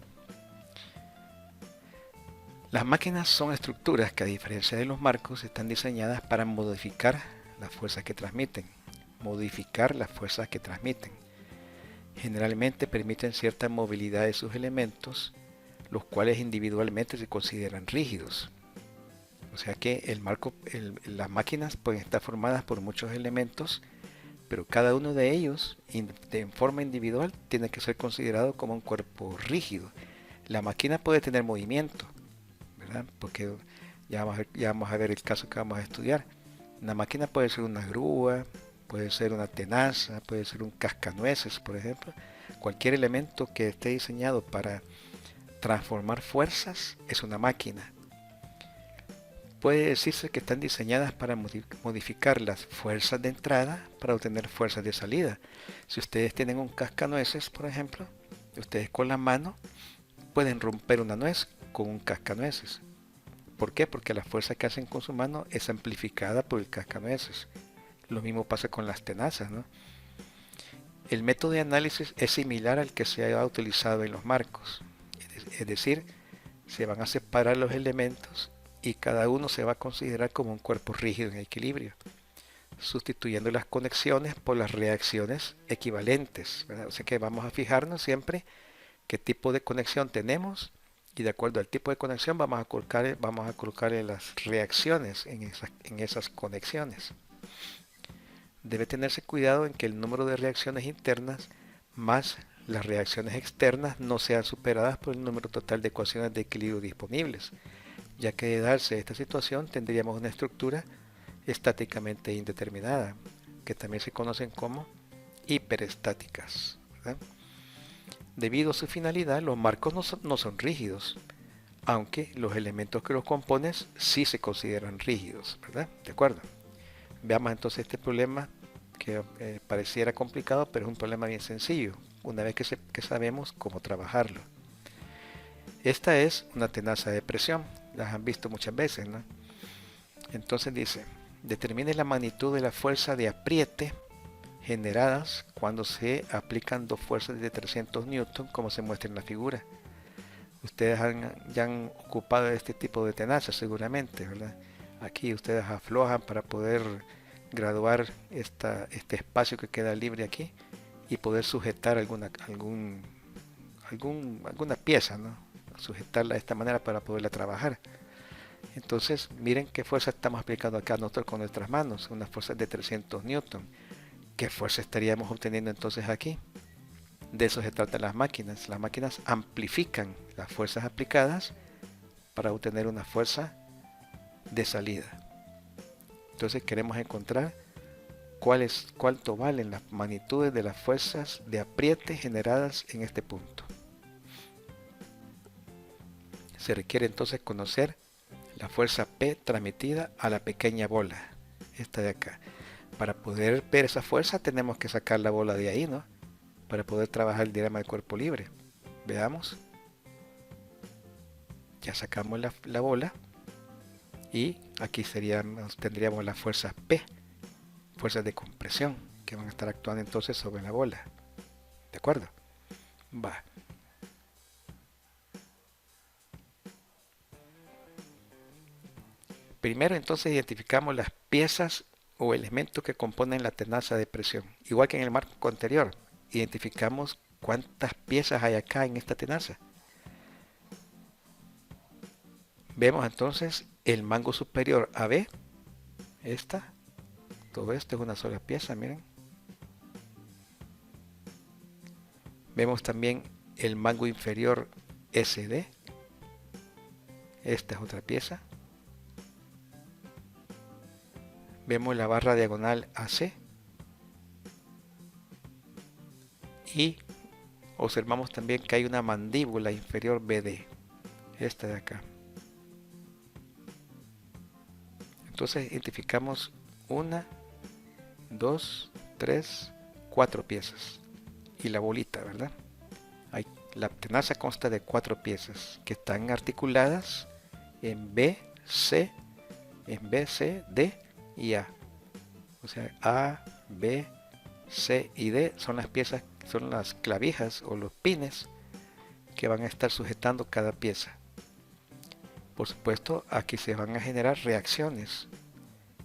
[SPEAKER 1] Las máquinas son estructuras que, a diferencia de los marcos, están diseñadas para modificar las fuerzas que transmiten. Generalmente permiten cierta movilidad de sus elementos, los cuales individualmente se consideran rígidos. O sea que las máquinas pueden estar formadas por muchos elementos, pero cada uno de ellos en forma individual tiene que ser considerado como un cuerpo rígido. La máquina puede tener movimiento, ¿verdad? Porque ya vamos a ver el caso que vamos a estudiar. Una máquina puede ser una grúa, puede ser una tenaza, puede ser un cascanueces, por ejemplo. Cualquier elemento que esté diseñado para transformar fuerzas es una máquina. Puede decirse que están diseñadas para modificar las fuerzas de entrada para obtener fuerzas de salida. Si ustedes tienen un cascanueces, por ejemplo, ustedes con la mano pueden romper una nuez con un cascanueces. ¿Por qué? Porque la fuerza que hacen con su mano es amplificada por el cascanueces. Lo mismo pasa con las tenazas, ¿no? El método de análisis es similar al que se ha utilizado en los marcos. Es decir, se van a separar los elementos y cada uno se va a considerar como un cuerpo rígido en equilibrio, sustituyendo las conexiones por las reacciones equivalentes, ¿verdad? O sea que vamos a fijarnos siempre qué tipo de conexión tenemos y de acuerdo al tipo de conexión vamos a colocarle las reacciones en esas conexiones. Debe tenerse cuidado en que el número de reacciones internas más las reacciones externas no sean superadas por el número total de ecuaciones de equilibrio disponibles, ya que de darse esta situación tendríamos una estructura estáticamente indeterminada, que también se conocen como hiperestáticas, ¿verdad? Debido a su finalidad, los marcos no son rígidos, aunque los elementos que los componen sí se consideran rígidos, ¿verdad? ¿De acuerdo? Veamos entonces este problema que pareciera complicado, pero es un problema bien sencillo, una vez que sabemos cómo trabajarlo. Esta es una tenaza de presión, las han visto muchas veces, ¿no? Entonces dice, determine la magnitud de la fuerza de apriete generadas cuando se aplican dos fuerzas de 300 newton, como se muestra en la figura. Ustedes ya han ocupado este tipo de tenazas seguramente, ¿verdad? Aquí ustedes aflojan para poder graduar este espacio que queda libre aquí y poder sujetar alguna pieza, ¿no? Sujetarla de esta manera para poderla trabajar. Entonces, miren qué fuerza estamos aplicando acá nosotros con nuestras manos, unas fuerzas de 300 newton. ¿Qué fuerza estaríamos obteniendo entonces aquí? De eso se tratan las máquinas. Las máquinas amplifican las fuerzas aplicadas para obtener una fuerza de salida. Entonces queremos encontrar cuánto valen las magnitudes de las fuerzas de apriete generadas en este punto. Se requiere entonces conocer la fuerza P transmitida a la pequeña bola, esta de acá. Para poder ver esa fuerza tenemos que sacar la bola de ahí, ¿no? Para poder trabajar el diagrama de cuerpo libre. Veamos. Ya sacamos la bola y aquí tendríamos las fuerzas P, fuerzas de compresión, que van a estar actuando entonces sobre la bola. ¿De acuerdo? Va. Primero entonces identificamos las piezas o elementos que componen la tenaza de presión. Igual que en el marco anterior, identificamos cuántas piezas hay acá en esta tenaza. Vemos entonces el mango superior AB, todo esto es una sola pieza, miren. Vemos también el mango inferior SD, esta es otra pieza. Vemos la barra diagonal AC y observamos también que hay una mandíbula inferior BD, esta de acá. Entonces identificamos 1, 2, 3, 4 piezas y la bolita, ¿verdad? La tenaza consta de 4 piezas que están articuladas en B, C, D y A. O sea, A, B, C y D son las piezas, son las clavijas o los pines que van a estar sujetando cada pieza. Por supuesto, aquí se van a generar reacciones.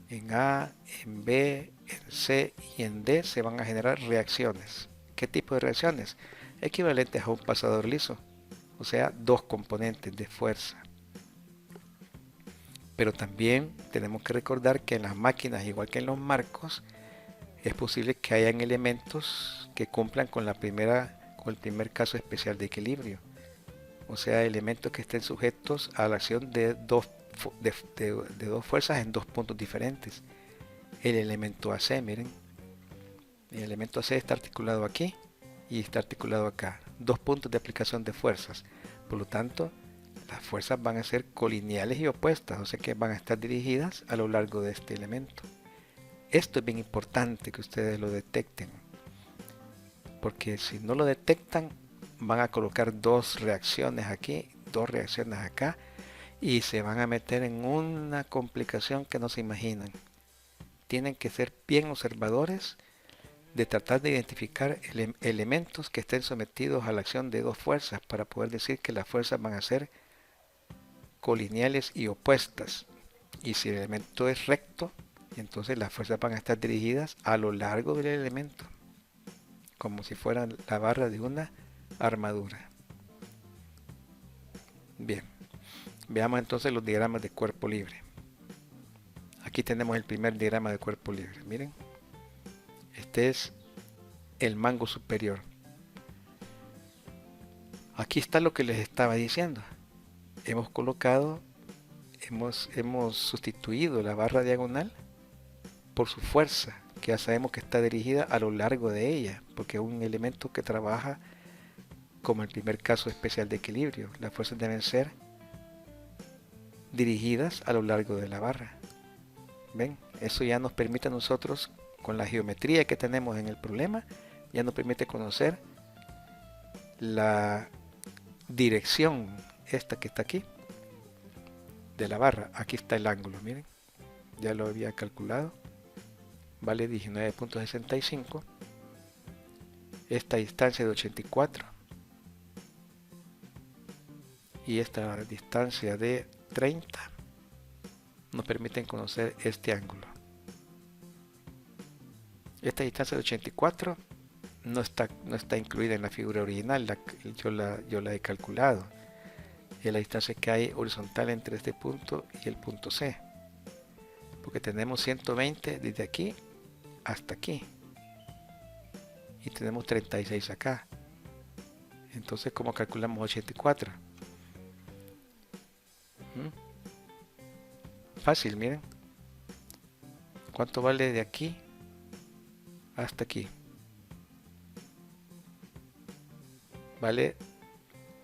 [SPEAKER 1] En A, en B, en C y en D se van a generar reacciones. ¿Qué tipo de reacciones? Equivalentes a un pasador liso, o sea, dos componentes de fuerza. Pero también tenemos que recordar que en las máquinas, igual que en los marcos, es posible que hayan elementos que cumplan con el primer caso especial de equilibrio. O sea, elementos que estén sujetos a la acción de dos fuerzas en dos puntos diferentes. El elemento AC, miren. El elemento AC está articulado aquí y está articulado acá. Dos puntos de aplicación de fuerzas. Por lo tanto, las fuerzas van a ser colineales y opuestas, o sea que van a estar dirigidas a lo largo de este elemento. Esto es bien importante que ustedes lo detecten, porque si no lo detectan, van a colocar dos reacciones aquí, dos reacciones acá, y se van a meter en una complicación que no se imaginan. Tienen que ser bien observadores de tratar de identificar elementos que estén sometidos a la acción de dos fuerzas para poder decir que las fuerzas van a ser colineales y opuestas. Y si el elemento es recto, entonces las fuerzas van a estar dirigidas a lo largo del elemento, como si fuera la barra de una armadura. Bien, veamos entonces los diagramas de cuerpo libre. Aquí tenemos el primer diagrama de cuerpo libre. Miren, este es el mango superior. Aquí está lo que les estaba diciendo. Hemos sustituido la barra diagonal por su fuerza, que ya sabemos que está dirigida a lo largo de ella, porque es un elemento que trabaja como el primer caso especial de equilibrio. Las fuerzas deben ser dirigidas a lo largo de la barra. ¿Ven? Eso ya nos permite a nosotros, con la geometría que tenemos en el problema, ya nos permite conocer la dirección, esta que está aquí, de la barra. Aquí está el ángulo, miren, ya lo había calculado, vale 19.65. Esta distancia de 84 y esta distancia de 30 nos permiten conocer este ángulo. Esta distancia de 84 no está incluida en la figura original, yo la he calculado. Es la distancia que hay horizontal entre este punto y el punto C, porque tenemos 120 desde aquí hasta aquí y tenemos 36 acá. Entonces, ¿cómo calculamos 84? Fácil, miren. ¿Cuánto vale de aquí hasta aquí? Vale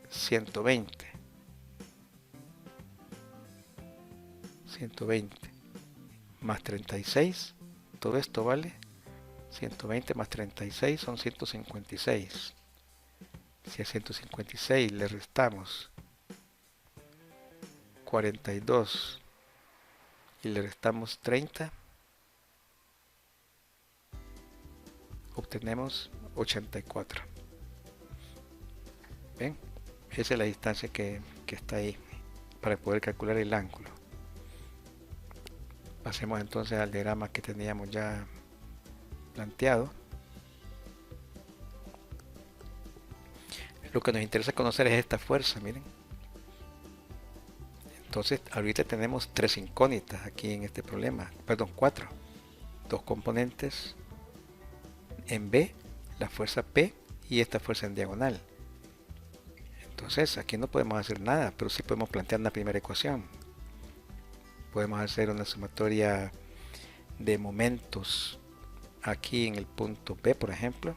[SPEAKER 1] 120. 120 más 36. Todo esto vale 120 más 36 son 156. Si a 156 le restamos 42 y le restamos 30, obtenemos 84. ¿Ven? Esa es la distancia que está ahí para poder calcular el ángulo. Pasemos entonces al diagrama que teníamos ya planteado. Lo que nos interesa conocer es esta fuerza, miren. Entonces, ahorita tenemos 3 incógnitas aquí en este problema, perdón, 4. 2 componentes en B, la fuerza P y esta fuerza en diagonal. Entonces, aquí no podemos hacer nada, pero sí podemos plantear una primera ecuación. Podemos hacer una sumatoria de momentos aquí en el punto B, por ejemplo,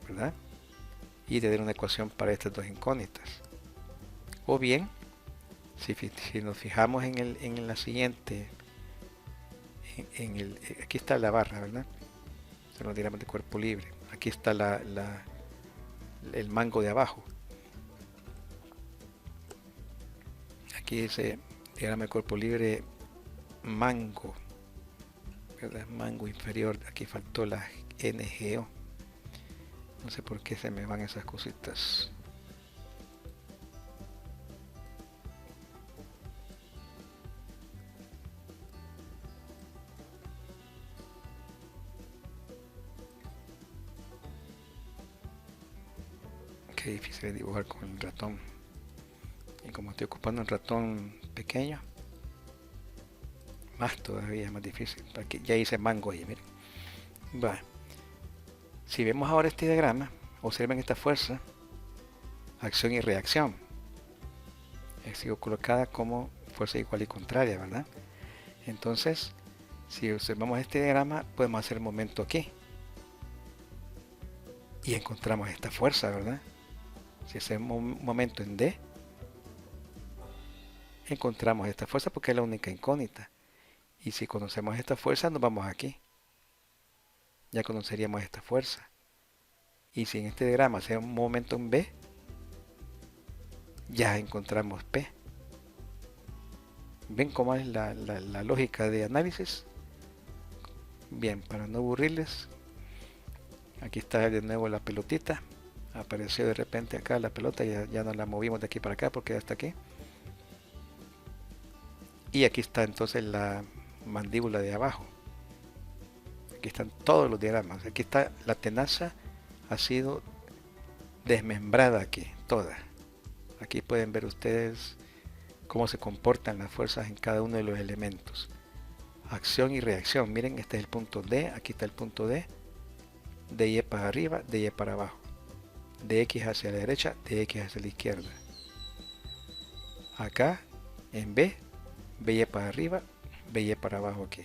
[SPEAKER 1] ¿verdad? Y tener una ecuación para estas 2 incógnitas. O bien, si nos fijamos en la siguiente, aquí está la barra, ¿verdad? Son los diagramas de cuerpo libre. Aquí está el mango de abajo. Aquí dice diagrama de cuerpo libre mango, ¿verdad? Mango inferior. Aquí faltó la NGO. No sé por qué se me van esas cositas. Qué difícil es dibujar con el ratón. Y como estoy ocupando un ratón pequeño, más todavía más difícil. Aquí ya hice mango ahí, miren. Va. Si vemos ahora este diagrama, observen esta fuerza, acción y reacción. Ha sido colocada como fuerza igual y contraria, ¿verdad? Entonces, si observamos este diagrama, podemos hacer momento aquí. Y encontramos esta fuerza, ¿verdad? Si hacemos un momento en D, encontramos esta fuerza porque es la única incógnita. Y si conocemos esta fuerza, nos vamos aquí. Ya conoceríamos esta fuerza. Y si en este diagrama hacemos un momento en B, ya encontramos P. ¿Ven cómo es la lógica de análisis? Bien, para no aburrirles, aquí está de nuevo la pelotita. Apareció de repente acá la pelota y ya no la movimos de aquí para acá porque ya está aquí. Y aquí está entonces la mandíbula de abajo. Aquí están todos los diagramas. Aquí está la tenaza, ha sido desmembrada aquí, toda. Aquí pueden ver ustedes cómo se comportan las fuerzas en cada uno de los elementos. Acción y reacción. Miren, este es el punto D, aquí está el punto D. De Y para arriba, de Y para abajo. De X hacia la derecha, de X hacia la izquierda. Acá, en B, BY para arriba, BY para abajo aquí.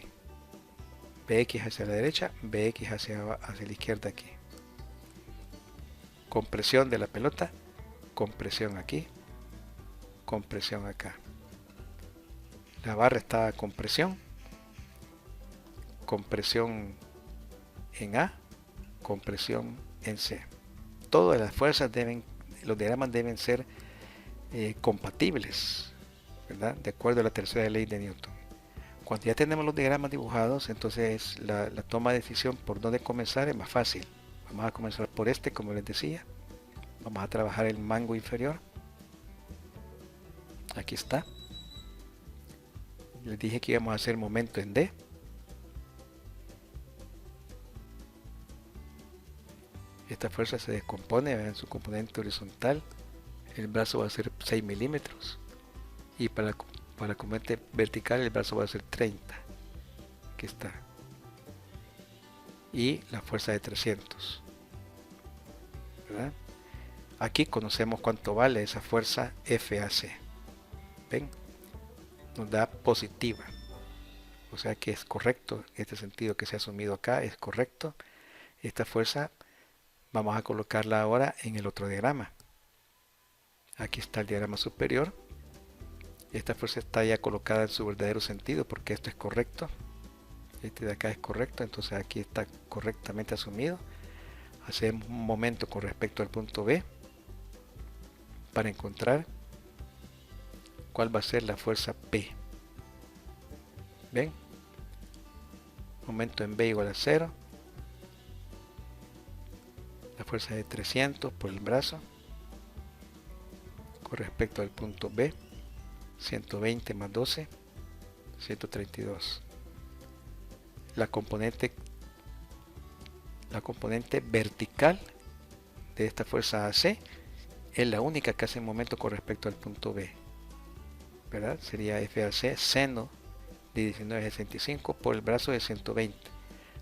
[SPEAKER 1] BX hacia la derecha, BX hacia la izquierda aquí. Compresión de la pelota, compresión aquí, compresión acá. La barra está a compresión compresión en A, compresión en C. Todas las fuerzas los diagramas deben ser compatibles, ¿verdad? De acuerdo a la tercera ley de Newton. Cuando ya tenemos los diagramas dibujados, entonces la toma de decisión por dónde comenzar es más fácil. Vamos a comenzar por este, como les decía. Vamos a trabajar el mango inferior. Aquí está. Les dije que íbamos a hacer momento en D. Esta fuerza se descompone en su componente horizontal. El brazo va a ser 6 milímetros. Y para la componente vertical el brazo va a ser 30. Aquí está. Y la fuerza de 300. ¿Verdad? Aquí conocemos cuánto vale esa fuerza FAC. ¿Ven? Nos da positiva. O sea que es correcto. Este sentido que se ha asumido acá es correcto. Esta fuerza vamos a colocarla ahora en el otro diagrama. Aquí está el diagrama superior. Esta fuerza está ya colocada en su verdadero sentido porque esto es correcto. Este de acá es correcto, entonces aquí está correctamente asumido. Hacemos un momento con respecto al punto B para encontrar cuál va a ser la fuerza P. ¿Ven? Momento en B igual a 0. La fuerza de 300 por el brazo con respecto al punto B. 120 más 12, 132. La componente vertical de esta fuerza AC es la única que hace momento con respecto al punto B, ¿verdad? Sería FAC seno de 19,65 por el brazo de 120,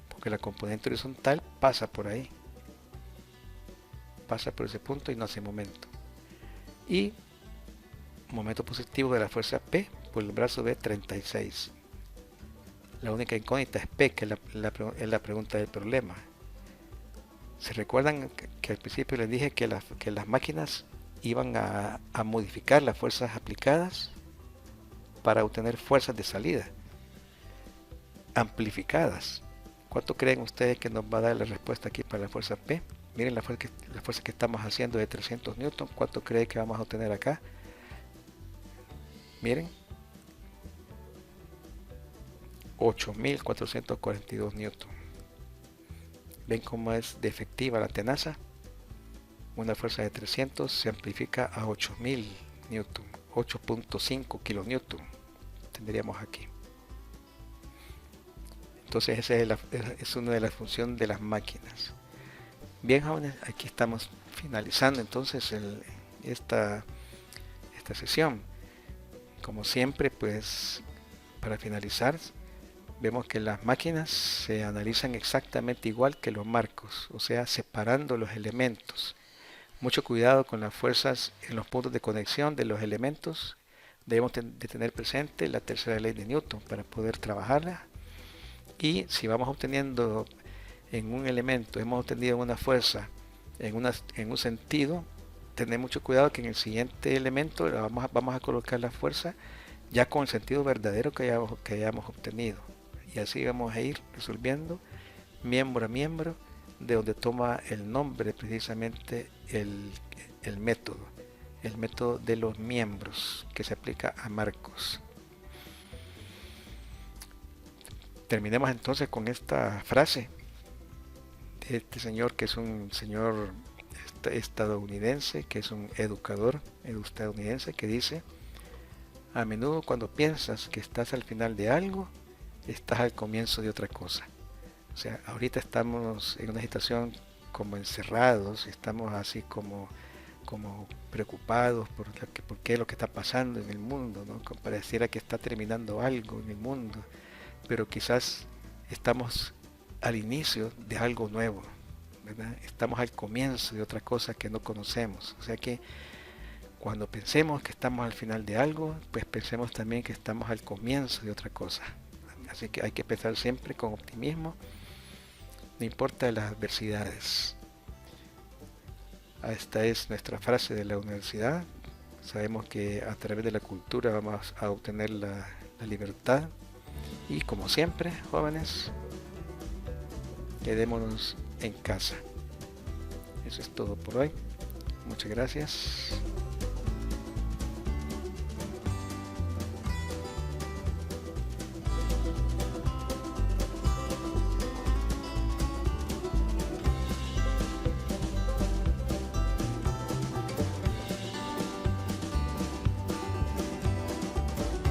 [SPEAKER 1] porque la componente horizontal pasa por ahí, pasa por ese punto y no hace momento. Y momento positivo de la fuerza P por el brazo de 36. La única incógnita es P, que es la pregunta del problema. ¿Se recuerdan que al principio les dije que las máquinas iban a modificar las fuerzas aplicadas para obtener fuerzas de salida amplificadas? ¿Cuánto creen ustedes que nos va a dar la respuesta aquí para la fuerza P? Miren la fuerza que estamos haciendo de 300 newton. ¿Cuánto creen que vamos a obtener acá? Miren, 8.442 newton. ¿Ven cómo es de efectiva la tenaza? Una fuerza de 300 se amplifica a 8.000 newton, 8.5 kilonewton tendríamos aquí. Entonces esa es una de las funciones de las máquinas. Bien, jóvenes, aquí estamos finalizando entonces esta sesión. Como siempre, pues para finalizar, vemos que las máquinas se analizan exactamente igual que los marcos, o sea, separando los elementos. Mucho cuidado con las fuerzas en los puntos de conexión de los elementos. Debemos de tener presente la tercera ley de Newton para poder trabajarla. Y si vamos obteniendo en un elemento, hemos obtenido una fuerza en un sentido, tener mucho cuidado que en el siguiente elemento vamos a colocar la fuerza ya con el sentido verdadero que hayamos obtenido. Y así vamos a ir resolviendo miembro a miembro, de donde toma el nombre precisamente el método de los miembros que se aplica a marcos. Terminemos entonces con esta frase de este señor, que es un señor estadounidense, que es un educador estadounidense, que dice: a menudo cuando piensas que estás al final de algo, estás al comienzo de otra cosa. O sea, ahorita estamos en una situación como encerrados, estamos así como preocupados por qué es lo que está pasando en el mundo, ¿no? Como pareciera que está terminando algo en el mundo, pero quizás estamos al inicio de algo nuevo, ¿verdad? Estamos al comienzo de otra cosa que no conocemos. O sea que cuando pensemos que estamos al final de algo, pues pensemos también que estamos al comienzo de otra cosa. Así que hay que pensar siempre con optimismo, no importa las adversidades. Esta es nuestra frase de la universidad. Sabemos que a través de la cultura vamos a obtener la libertad. Y como siempre, jóvenes, quedémonos en casa. Eso es todo por hoy. Muchas gracias.